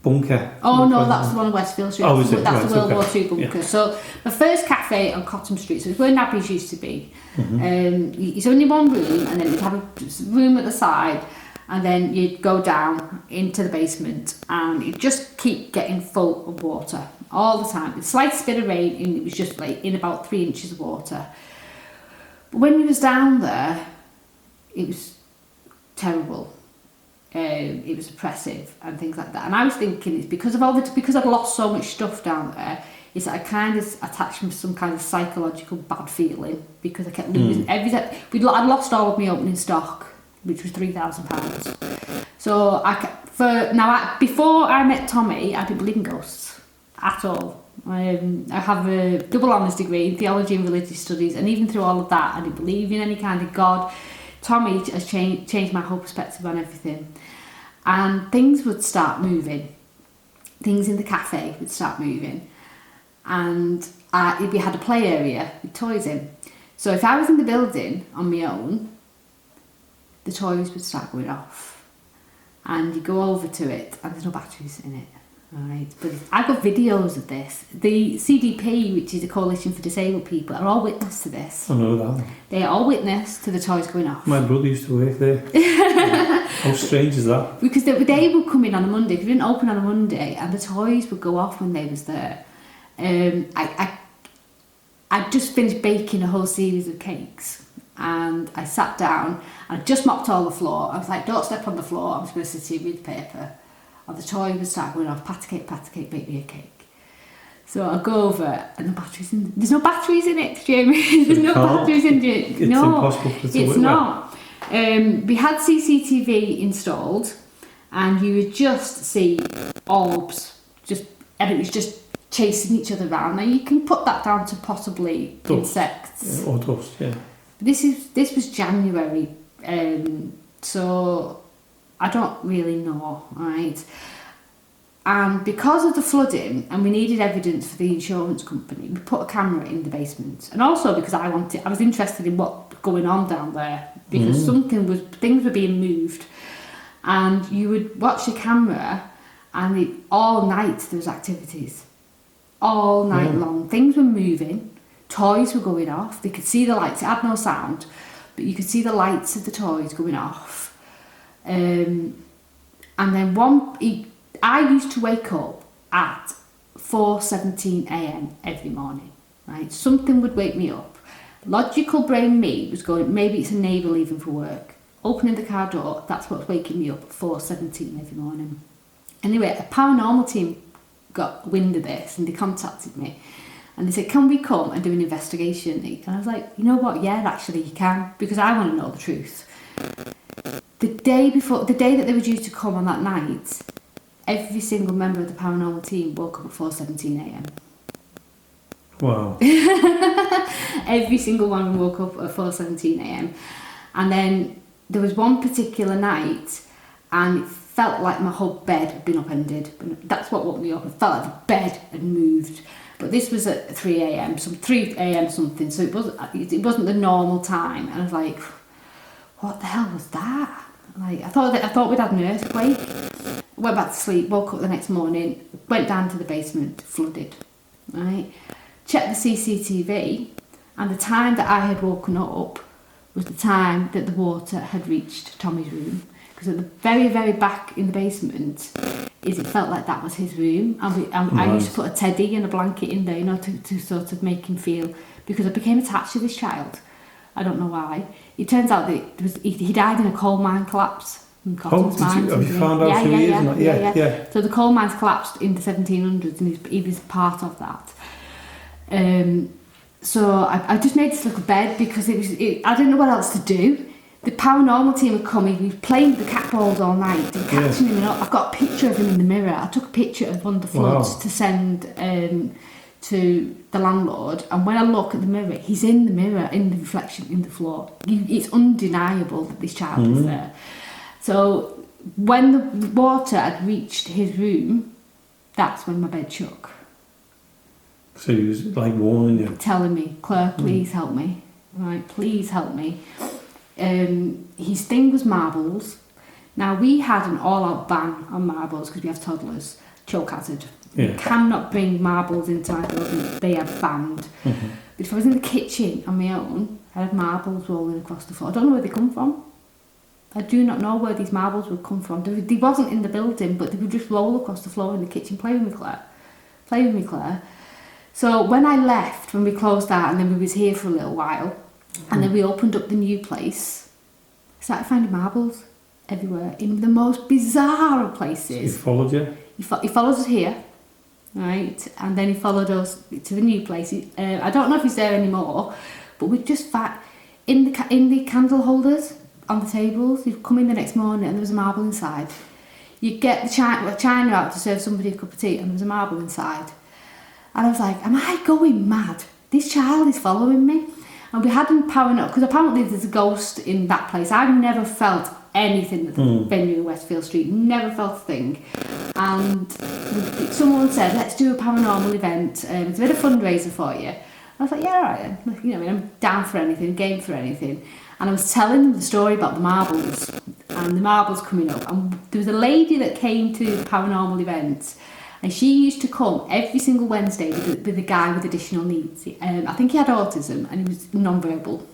S1: bunker.
S2: Oh no, that's the one on Westfield Street.
S1: Oh, is it?
S2: That's the World War II bunker.
S1: Yeah.
S2: So the first cafe on Cotton Street, so it's where Nabby's used to be. It's only one room, and then you'd have a room at the side, and then you'd go down into the basement, and you'd just keep getting full of water all the time. The slightest bit of rain, and it was just like in about 3 inches of water. But when you was down there, it was terrible. It was oppressive and things like that. And I was thinking it's because I'd lost so much stuff down there, is that I kind of attached with some kind of psychological bad feeling because I kept losing everything. I'd lost all of my opening stock, which was £3,000. So before I met Tommy, I didn't believe in ghosts at all. I have a double honours degree in theology and religious studies, and even through all of that, I didn't believe in any kind of God. Tommy has changed my whole perspective on everything. And things would start moving. Things in the cafe would start moving. And we had a play area with toys in. So if I was in the building on my own, the toys would start going off. And you go over to it, and there's no batteries in it. Right, but I've got videos of this. The CDP, which is the Coalition for Disabled People, are all witness to this.
S1: I know that.
S2: They are all witness to the toys going off. My
S1: brother used to work there. How strange is that?
S2: Because they would come in on a Monday, because we didn't open on a Monday, and the toys would go off when they was there. I just finished baking a whole series of cakes, and I sat down, and I just mopped all the floor. I was like, don't step on the floor, I'm just going to sit here with paper. And the toy would start going off, pat a cake, bake me a cake. So I go over, and there's no batteries in it, Jamie. There's no batteries in it.
S1: It's impossible for it to work.
S2: It's not. We had CCTV installed, and you would just see orbs, and it was just chasing each other around. Now you can put that down to possibly dust. Insects.
S1: Or dust, yeah.
S2: This was January, so I don't really know, right? And because of the flooding, and we needed evidence for the insurance company, we put a camera in the basement. And also because I was interested in what was going on down there, because things were being moved. And you would watch the camera, and all night there was activities. All night long. Things were moving, toys were going off, they could see the lights, it had no sound, but you could see the lights of the toys going off. And then I used to wake up at 4:17 a.m. every morning, right? Something would wake me up. Logical brain me was going, maybe it's a neighbour leaving for work. Opening the car door, that's what's waking me up at 4:17 every morning. Anyway, a paranormal team got wind of this, and they contacted me. And they said, can we come and do an investigation? And I was like, you know what? Yeah, actually you can, because I want to know the truth. The day that they were due to come on that night, every single member of the paranormal team woke up at 4:17 a.m.
S1: Wow.
S2: Every single one woke up at 4:17 a.m. And then there was one particular night, and it felt like my whole bed had been upended. That's what woke me up. It felt like the bed had moved. But this was at 3 a.m. something, so it wasn't the normal time. And I was like, what the hell was that? Like, I thought we'd had an earthquake. Went back to sleep, woke up the next morning, went down to the basement, flooded. Right? Checked the CCTV, and the time that I had woken up was the time that the water had reached Tommy's room. Because at the very, very back in the basement, it felt like that was his room. And I used to put a teddy and a blanket in there, to sort of make him feel, because I became attached to this child. I don't know why. It turns out that he died in a coal mine collapse.
S1: Have you found out who he is? Yeah.
S2: So the coal mines collapsed in the 1700s, and he was part of that. So I just made this little bed because I didn't know what else to do. The paranormal team had come. He was playing with the cat balls all night and catching him. I've got a picture of him in the mirror. I took a picture of one of the floods to send to the landlord, and when I look at the mirror, he's in the mirror, in the reflection in the floor. It's undeniable that this child is there. So when the water had reached his room, that's when my bed shook.
S1: So he was like warning you,
S2: telling me, Claire, please help me. Right, please help me. His thing was marbles. Now we had an all-out ban on marbles because we have toddlers. Choke hazard. You cannot bring marbles into my building. They are banned. But if I was in the kitchen on my own, I had marbles rolling across the floor. I don't know where they come from. I do not know where these marbles would come from. They wasn't in the building, but they would just roll across the floor in the kitchen. Play with me, Claire. So when I left, when we closed that, and then we was here for a little while, and then we opened up the new place, I started finding marbles everywhere in the most bizarre of places.
S1: He followed you?
S2: He followed us here, right? And then he followed us to the new place. I don't know if he's there anymore, but we just found in the candle holders on the tables. You'd come in the next morning and there was a marble inside. You'd get the china out to serve somebody a cup of tea and there was a marble inside. And I was like, am I going mad? This child is following me. And we hadn't paranoid, because apparently there's a ghost in that place. I've never felt anything at the venue in Westfield Street, never felt a thing. And someone said, let's do a paranormal event. It's a bit of a fundraiser for you. I was like, yeah, all right then. You know, I'm down for anything, game for anything. And I was telling them the story about the marbles and the marbles coming up. And there was a lady that came to the paranormal events, and she used to come every single Wednesday with a guy with additional needs. I think he had autism and he was non-verbal.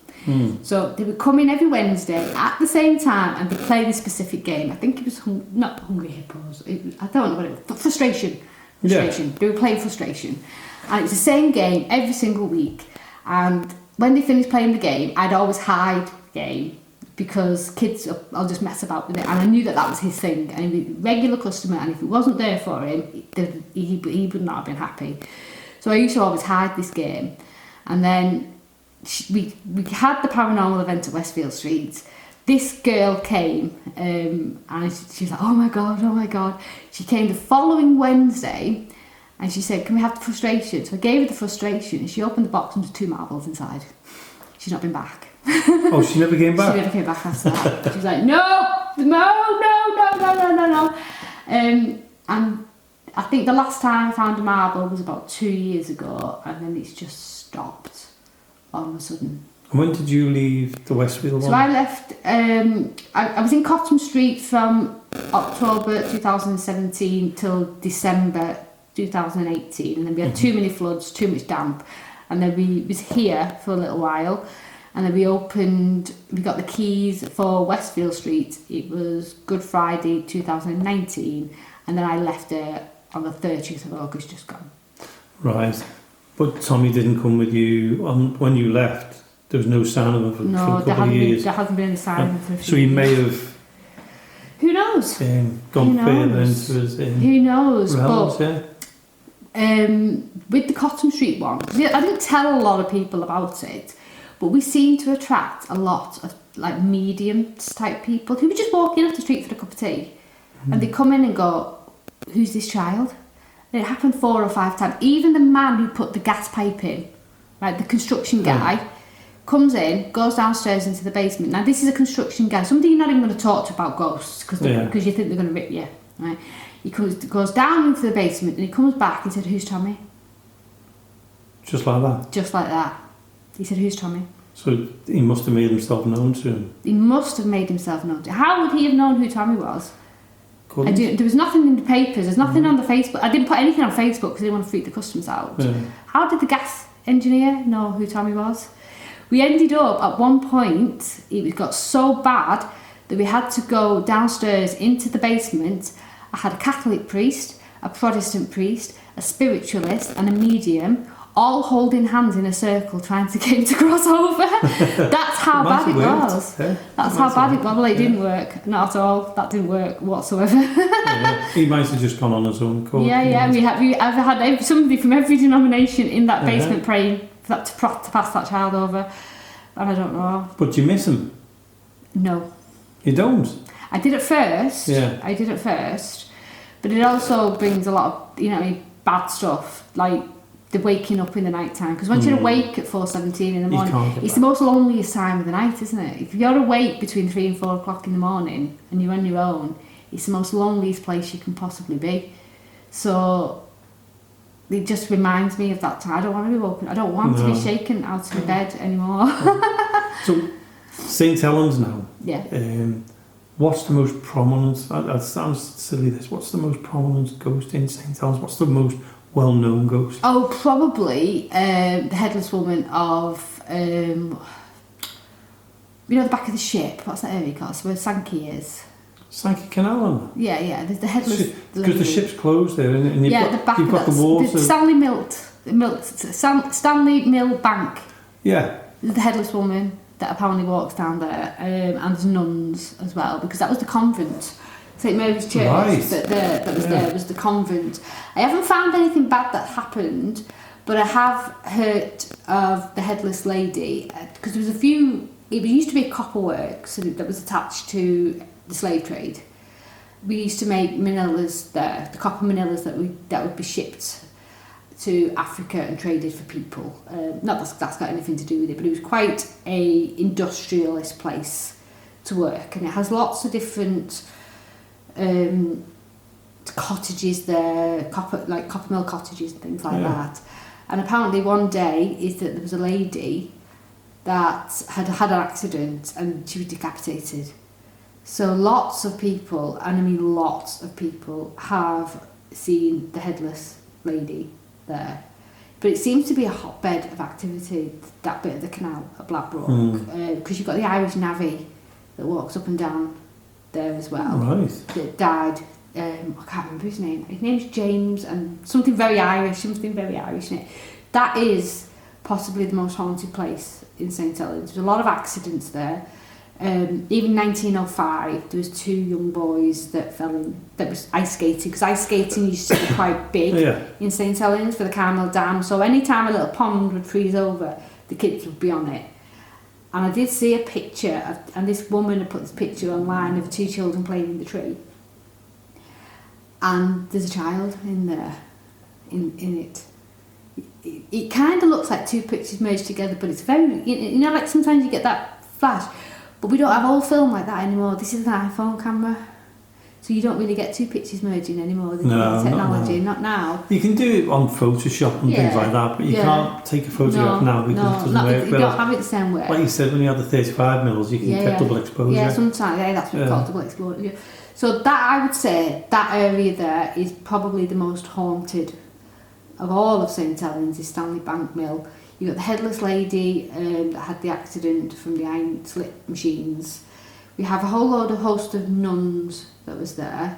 S2: So they would come in every Wednesday at the same time and they'd play this specific game. I think it was not Hungry Hippos. I don't know what it was. Frustration. Yeah. They were playing Frustration. And it was the same game every single week. And when they finished playing the game, I'd always hide the game because kids, I'll just mess about with it. And I knew that was his thing. And he was a regular customer, and if it wasn't there for him, he would not have been happy. So I used to always hide this game. And then we had the paranormal event at Westfield Street. This girl came, and she was like, oh my God. She came the following Wednesday, and she said, can we have the frustration? So I gave her the frustration, and she opened the box and there was 2 marbles inside. She's not been back.
S1: Oh, she never came back?
S2: She never came back after that. She was like, no. And I think the last time I found a marble was about 2 years ago, and then it's just stopped all of a sudden.
S1: And when did you leave the Westfield one?
S2: So I left, I was in Cotton Street from October 2017 till December 2018, and then we had too many floods, too much damp, and then we was here for a little while. And then we got the keys for Westfield Street. It was Good Friday 2019. And then I left it on the 30th of August, just gone.
S1: Right. But Tommy didn't come with you when you left. There was no sign of him for a couple of years.
S2: There hasn't been any sign of him for a few
S1: So he may have...
S2: Who knows?
S1: Gone further into his...
S2: Who knows?
S1: Realms,
S2: with the Cotton Street one, I didn't tell a lot of people about it, but we seem to attract a lot of like mediums type people who were just walking off the street for a cup of tea, and they come in and go, who's this child? And it happened 4 or 5 times. Even the man who put the gas pipe in, right, the construction guy, comes in, goes downstairs into the basement. Now this is a construction guy, somebody you're not even going to talk to about ghosts because you think they're going to rip you, right? He goes down into the basement and he comes back and said, who's Tommy?
S1: Just like that?
S2: Just like that. He said, who's Tommy?
S1: So he must have made himself known to him. He
S2: must have made himself known to him. How would he have known who Tommy was? There was nothing in the papers, there's nothing on the Facebook. I didn't put anything on Facebook because I didn't want to freak the customers out. Yeah. How did the gas engineer know who Tommy was? We ended up, at one point, it got so bad that we had to go downstairs into the basement. I had a Catholic priest, a Protestant priest, a spiritualist and a medium all holding hands in a circle trying to get him to cross over. That's how bad it was.
S1: Yeah.
S2: That's how bad it was. Well, it didn't work. Not at all. That didn't work whatsoever.
S1: He might have just gone on his own accord.
S2: Yeah. We had somebody from every denomination in that basement praying for that to pass that child over. And I don't know.
S1: But do you miss him?
S2: No.
S1: You don't?
S2: I did at first.
S1: Yeah.
S2: I did at first. But it also brings a lot of, bad stuff. Like the waking up in the night time. Because once you're awake at 4:17 in the morning, it's the most loneliest time of the night, isn't it? If you're awake between 3 and 4 o'clock in the morning and you're on your own, it's the most loneliest place you can possibly be. So it just reminds me of that time. I don't want to be woken. I don't want to be shaken out of the bed anymore.
S1: So, St Helens now.
S2: Yeah.
S1: What's the most prominent? That sounds silly. What's the most prominent ghost in St Helens? What's the most well-known ghost?
S2: Oh, probably the headless woman of the back of the ship. What's that area called? Where Sankey is.
S1: Sankey Canal.
S2: Yeah. There's the headless.
S1: Because the ship's closed there, and you've got the water.
S2: The Stanley Mill Bank.
S1: Yeah.
S2: There's the headless woman that apparently walks down there, and there's nuns as well, because that was the convent. St Mary's Church that was there was the convent. I haven't found anything bad that happened, but I have heard of the headless lady, because there was a few. It used to be a copper works that was attached to the slave trade. We used to make manillas there, the copper manillas that would be shipped to Africa and traded for people. Not that's got anything to do with it, but it was quite a industrialist place to work, and it has lots of different cottages there, copper mill cottages and things like that. And apparently one day there was a lady that had had an accident and she was decapitated. So lots of people, and I mean lots of people, have seen the headless lady there. But it seems to be a hotbed of activity, that bit of the canal at Blackbrook, because you've got the Irish navvy that walks up and down there as well.
S1: Right.
S2: That died. I can't remember his name. His name's James, and something very Irish in it. That is possibly the most haunted place in St Helens. There's a lot of accidents there. Even 1905, there was 2 young boys that fell in. That was ice skating, because ice skating used to be quite big in St Helens for the Carmel Dam. So any time a little pond would freeze over, the kids would be on it. And I did see a picture and this woman had put this picture online of 2 children playing in the tree. And there's a child in there, in it. It kind of looks like 2 pictures merged together, but it's very, like sometimes you get that flash. But we don't have old film like that anymore. This is an iPhone camera. So you don't really get 2 pictures merging anymore. The technology, not now.
S1: You can do it on Photoshop and things like that, but you can't take a photograph now because it doesn't work.
S2: You don't have it the same way.
S1: Like you said, when you had the 35 mils, you can get double exposure.
S2: Yeah, sometimes that's what we call double exposure. So that, I would say, that area there is probably the most haunted of all of St Helens, is Stanley Bank Mill. You've got the headless lady that had the accident from the iron slip machines. We have a host of nuns that was there.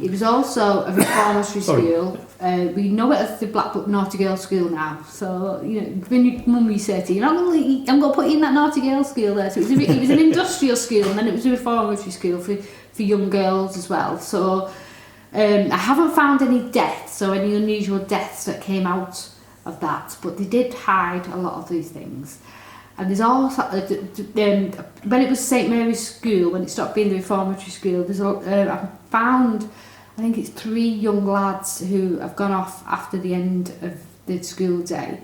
S2: It was also a reformatory school. We know it as the Blackbrook Naughty Girl School now. So, when your mum used to say to you, I'm going to put you in that Naughty Girl School there. So it was an industrial school, and then it was a reformatory school for young girls as well. So I haven't found any deaths or any unusual deaths that came out of that, but they did hide a lot of these things. And there's also when it was St Mary's School, when it stopped being the reformatory school, I found, I think it's 3 young lads who have gone off after the end of the school day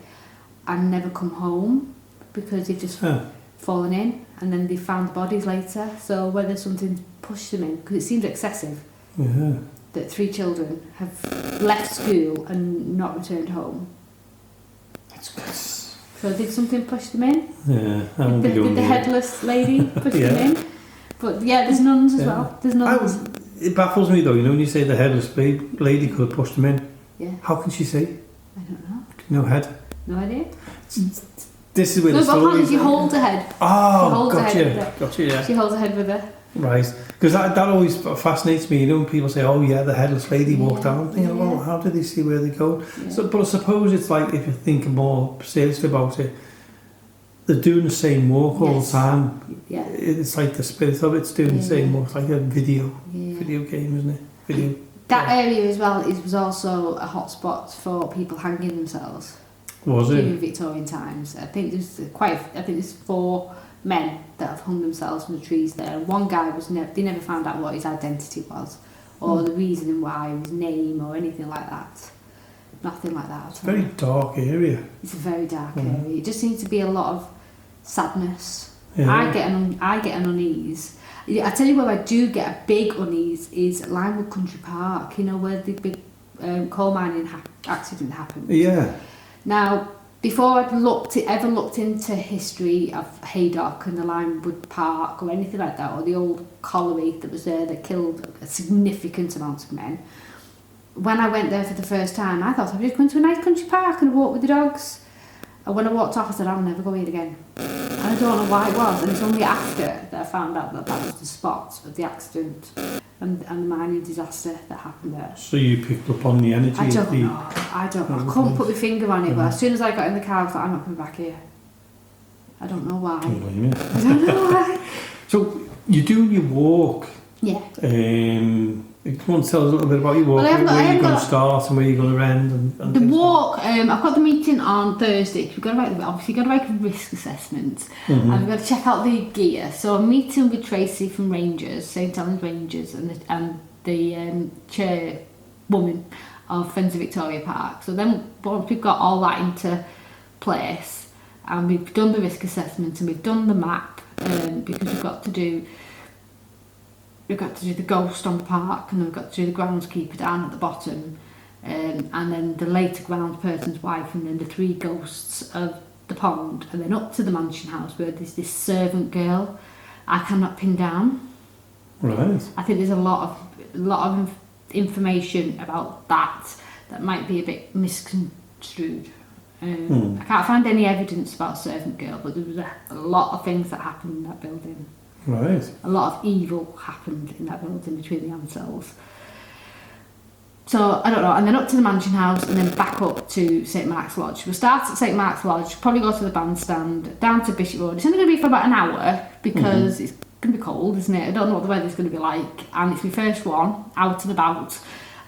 S2: and never come home because they've just fallen in, and then they found bodies later. So whether something pushed them in, because it seems excessive that 3 children have left school and not returned home. So did something push them in?
S1: Yeah, I won't be going
S2: Did the headless lady push them in? But there's nuns as well. There's nuns.
S1: It baffles me though, when you say the headless lady could have pushed them in.
S2: Yeah.
S1: How can she see?
S2: I don't know.
S1: No head?
S2: No idea.
S1: This is where the story is.
S2: She holds her head.
S1: Oh, gotcha, yeah.
S2: She holds her head with her
S1: Right, because that always fascinates me. You know, when people say, "Oh yeah, the headless lady walked down." I'm thinking, well, how do they see where they go?
S2: Yeah.
S1: So, but I suppose it's like, if you're thinking more seriously about it, they're doing the same walk all the time.
S2: Yeah.
S1: It's like the spirit of it's doing the same walk. It's like a video game, isn't it? Video.
S2: That area as well was also a hotspot for people hanging themselves.
S1: Was it?
S2: During Victorian times. I think there's 4 men that have hung themselves from the trees there. And one guy they never found out what his identity was, or the reason why, his name, or anything like that. Nothing like that.
S1: It's a very dark area.
S2: It's a very dark area. It just seems to be a lot of sadness.
S1: Yeah.
S2: I get an unease. I tell you where I do get a big unease is Limewood Country Park. You know, where the big coal mining accident happened.
S1: Yeah.
S2: Now, before I'd ever looked into history of Haydock and the Limewood Park or anything like that, or the old colliery that was there that killed a significant amount of men, when I went there for the first time, I thought I was just going to a nice country park and walk with the dogs. And when I walked off, I said, I'll never go here again. And I don't know why it was. And it's only after that I found out that was the spot of the accident and the mining disaster that happened there.
S1: So you picked up on the energy
S2: I
S1: of
S2: don't
S1: the...
S2: know. I couldn't put my finger on it, but as soon as I got in the car, I thought, I'm not coming back here. I don't know why. I don't know why.
S1: So you're doing your walk.
S2: Yeah.
S1: You want to tell us a little bit about your walk, where you're going to start and where you're going to end? And
S2: the walk, I've got the meeting on Thursday. We've got to write a risk assessment, and we've got to check out the gear. So I'm meeting with Tracy from Rangers, St Helens Rangers, and the chairwoman of Friends of Victoria Park. So then once we've got all that into place, and we've done the risk assessment and we've done the map, because we've got to do the ghost on the park, and then we've got to do the groundskeeper down at the bottom, and then the later groundsperson's wife, and then the 3 ghosts of the pond, and then up to the mansion house where there's this servant girl I cannot pin down.
S1: Right.
S2: I think there's a lot of information about that might be a bit misconstrued. I can't find any evidence about servant girl, but there was a lot of things that happened in that building.
S1: Right.
S2: A lot of evil happened in that building between the Ansells. So, I don't know, and then up to the mansion house and then back up to St Mark's Lodge. We'll start at St Mark's Lodge, probably go to the bandstand, down to Bishop Road. It's only going to be for about an hour because it's going to be cold, isn't it? I don't know what the weather's going to be like, and it's my first one, out and about.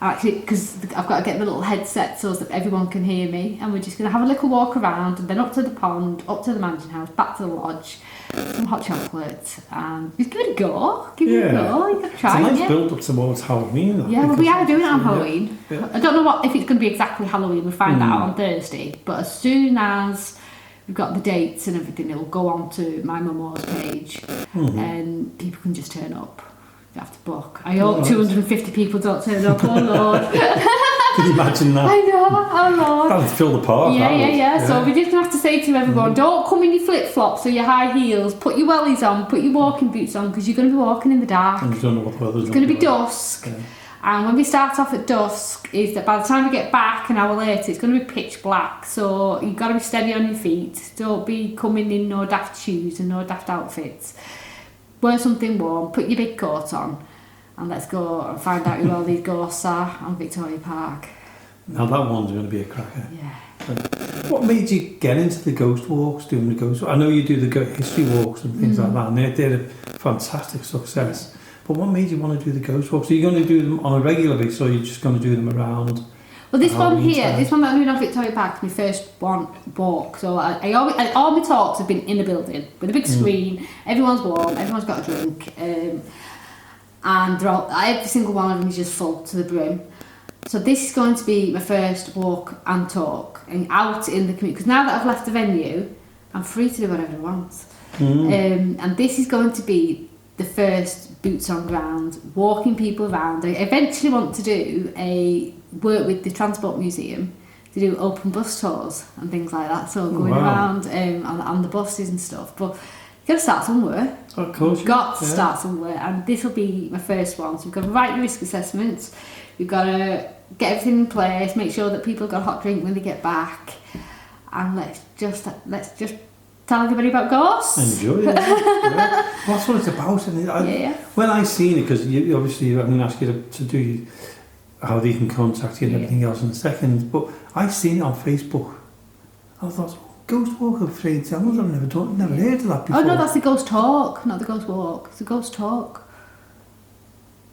S2: Actually, because I've got to get the little headset so that everyone can hear me, and we're just going to have a little walk around, and then up to the pond, up to the mansion house, back to the lodge, some hot chocolate, and just give it a go. Give it a go. You can try it.
S1: It's a nice build up towards Halloween.
S2: Yeah, well, we are doing it on Halloween.
S1: Yeah.
S2: I don't know if it's going to be exactly Halloween. We'll find that out on Thursday. But as soon as we've got the dates and everything, it'll go on to my Mum's page, and people can just turn up. You have to book. I hope 250 people don't turn up. Oh Lord.
S1: Can you imagine that?
S2: I know. Oh Lord.
S1: That would fill the park.
S2: Yeah. So we're just going to have to say to everyone, don't come in your flip-flops or your high heels. Put your wellies on, put your walking boots on, because you're going to be walking in the dark.
S1: And you don't know what the weather's
S2: It's going to be dusk.
S1: Yeah.
S2: And when we start off at dusk, is that by the time we get back an hour later, it's going to be pitch black. So you've got to be steady on your feet. Don't be coming in no daft shoes and no daft outfits. Wear something warm, put your big coat on, and let's go and find out who all these ghosts are on Victoria Park.
S1: Now that one's going to be a cracker.
S2: Yeah.
S1: What made you get into the ghost walks, doing the ghost? I know you do the history walks and things like that, and they're a fantastic success. But what made you want to do the ghost walks? Are you going to do them on a regular basis, or are you just going to do them around?
S2: Well, this one here, this one that I'm doing on Victoria Park is my first one walk. So all my talks have been in a building with a big screen. Everyone's warm, everyone's got a drink, and every single one of them is just full to the brim. So this is going to be my first walk and talk and out in the community. Because now that I've left the venue, I'm free to do whatever I want. And this is going to be the first boots on ground, walking people around. I eventually want to work with the Transport Museum to do open bus tours and things like that. So going around on the buses and stuff. But you've got to start somewhere.
S1: Of course.
S2: You've got to start somewhere. And this will be my first one. So we've got to write the risk assessments. We've got to get everything in place, make sure that people got a hot drink when they get back. And let's just tell everybody about ghosts.
S1: Enjoy it. Well, that's what it's about. Isn't it? When I seen it, because you, obviously I'm going to ask you to do how they can contact you and everything else in a second, but I seen it on Facebook. I thought, Ghost Walk of St. Helens, I've never heard of that before.
S2: Oh no, that's the Ghost Talk, not the Ghost Walk. It's the Ghost Talk.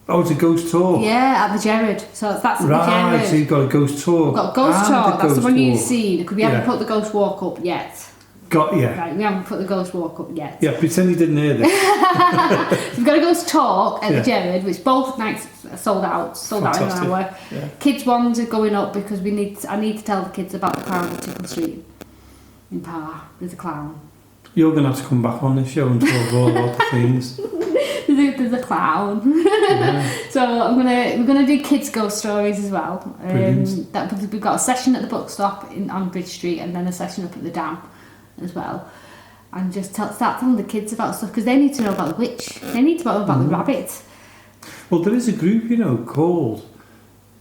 S1: Oh, it's a Ghost Talk?
S2: Yeah, at the Gerard. So that's at the Gerard.
S1: Right, so you've got a Ghost Talk.
S2: We've got Ghost Talk, that's the one you've seen, because we haven't put the Ghost Walk up yet.
S1: Right,
S2: we haven't put the Ghost Walk up yet.
S1: Yeah, pretend you didn't hear this.
S2: So we've got a Ghost Talk at the Gerard, which both nights are sold out in an hour.
S1: Yeah.
S2: Kids ones are going up because I need to tell the kids about the clown at Tickle Street in Par. There's a clown.
S1: You're going to have to come back on this show and talk all about the things.
S2: There's a clown. So we're gonna do kids ghost stories as well. We've got a session at the book stop on Bridge Street, and then a session up at the dam as well. And just start telling the kids about stuff, because they need to know about the witch. They need to know about the rabbit.
S1: Well, there is a group, called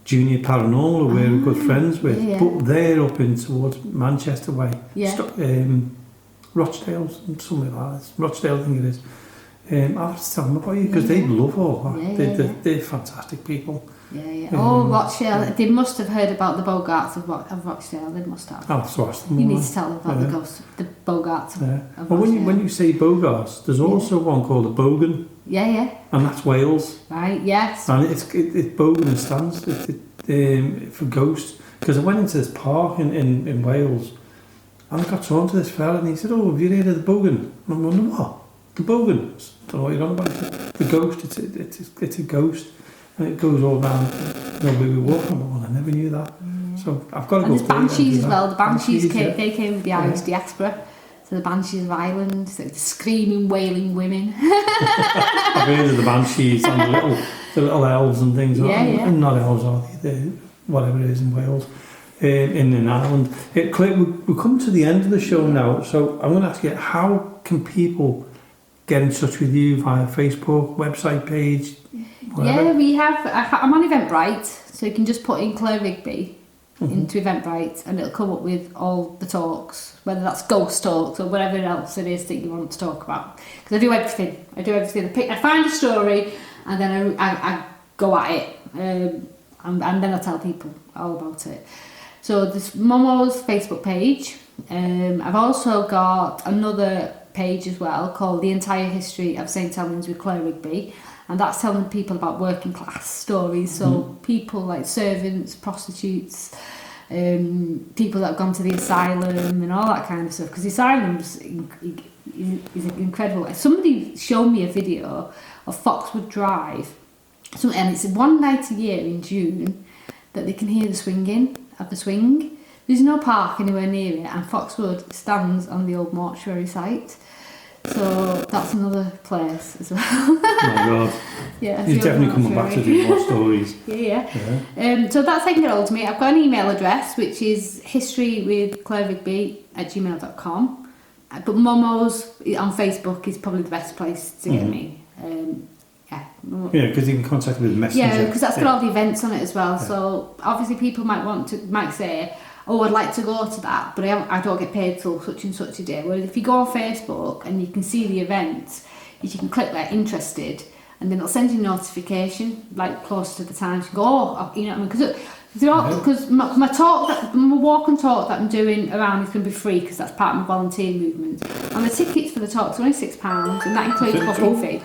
S1: Junior Paranormal, who we're good friends with, but they're up in towards Manchester way. Rochdale, something like that. Rochdale, I think it is. I'll have to tell them about you, because they love all that. They're fantastic people. Rochdale.
S2: They must have heard about the Bogarts of Rochdale. They must have.
S1: I'll ask them.
S2: You need to tell them about the Bogarts of Rochdale.
S1: Well, when you say Bogarts, there's also one called a Bogan.
S2: And
S1: that's Wales.
S2: Right, yes.
S1: And it's Bogan and stands for ghosts. Because I went into this park in Wales, and I got talking to this fella, and he said, "Oh, have you heard of the Bogan?" And I'm wondering, what? The Bogan? I don't know what you're on about. The ghost, it's a ghost, and it goes all around where we walk. Well, I never knew that. So I've got to go.
S2: And there's banshees as well. The banshees they came with the Irish diaspora. So the banshees of Ireland, so the screaming, wailing women.
S1: I've heard of the banshees and the little elves and things. And not elves, are they? Whatever it is in Wales. In Ireland. Claire, we're coming to the end of the show now, so I'm going to ask you, how can people get in touch with you via Facebook, website page, whatever?
S2: Yeah, I'm on Eventbrite, so you can just put in Claire Rigby into Eventbrite, and it'll come up with all the talks, whether that's ghost talks or whatever else it is that you want to talk about. Because I do everything. I find a story, and then I go at it, and then I tell people all about it. So there's Momo's Facebook page. I've also got another page as well called The Entire History of St. Helens with Claire Rigby, and that's telling people about working class stories. So people like servants, prostitutes, people that have gone to the asylum and all that kind of stuff, because the asylum's is incredible. Somebody showed me a video of Foxwood Drive, and it's one night a year in June that they can hear the swinging of the swing. There's no park anywhere near it, and Foxwood stands on the old mortuary site. So that's another place as well. Oh my
S1: God. He's definitely coming back to do more stories.
S2: So that's how you can get hold of me. I've got an email address, which is historywithclairerigby@gmail.com. But Momo's on Facebook is probably the best place to get me.
S1: Because you can contact me with Messenger.
S2: Yeah, because that's got all the events on it as well. So obviously people might say, "Oh, I'd like to go to that, but I don't get paid till such and such a day." Well, if you go on Facebook and you can see the events, you can click like interested, and then it'll send you a notification like close to the time. You can go, oh, you know what I mean? Because my walk and talk that I'm doing around is going to be free, because that's part of my volunteer movement. And the tickets for the talks are only £6, and that includes coffee fee.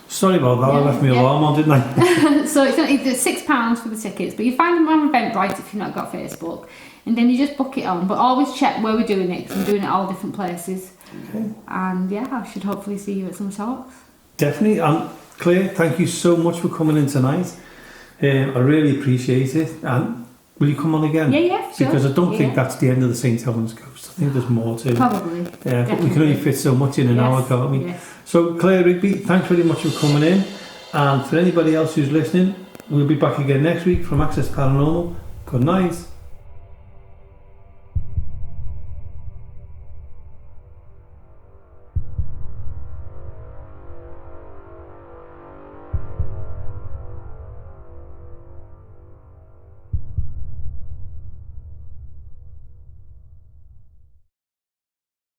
S1: Sorry about that, I left my alarm on, didn't I?
S2: So it's £6 for the tickets, but you find them on Eventbrite if you've not got Facebook, and then you just book it on. But always check where we're doing it, because I'm doing it all different places. Okay. And I should hopefully see you at some talks.
S1: Definitely. And Claire, thank you so much for coming in tonight. I really appreciate it. And will you come on again?
S2: Yeah, sure.
S1: Because I don't think that's the end of the St. Helens Ghost. I think there's more to it.
S2: Probably.
S1: Yeah, but we can only fit so much in an hour, can't we? Yes. So, Claire Rigby, thanks very much for coming in. And for anybody else who's listening, we'll be back again next week from Access Paranormal. Good night.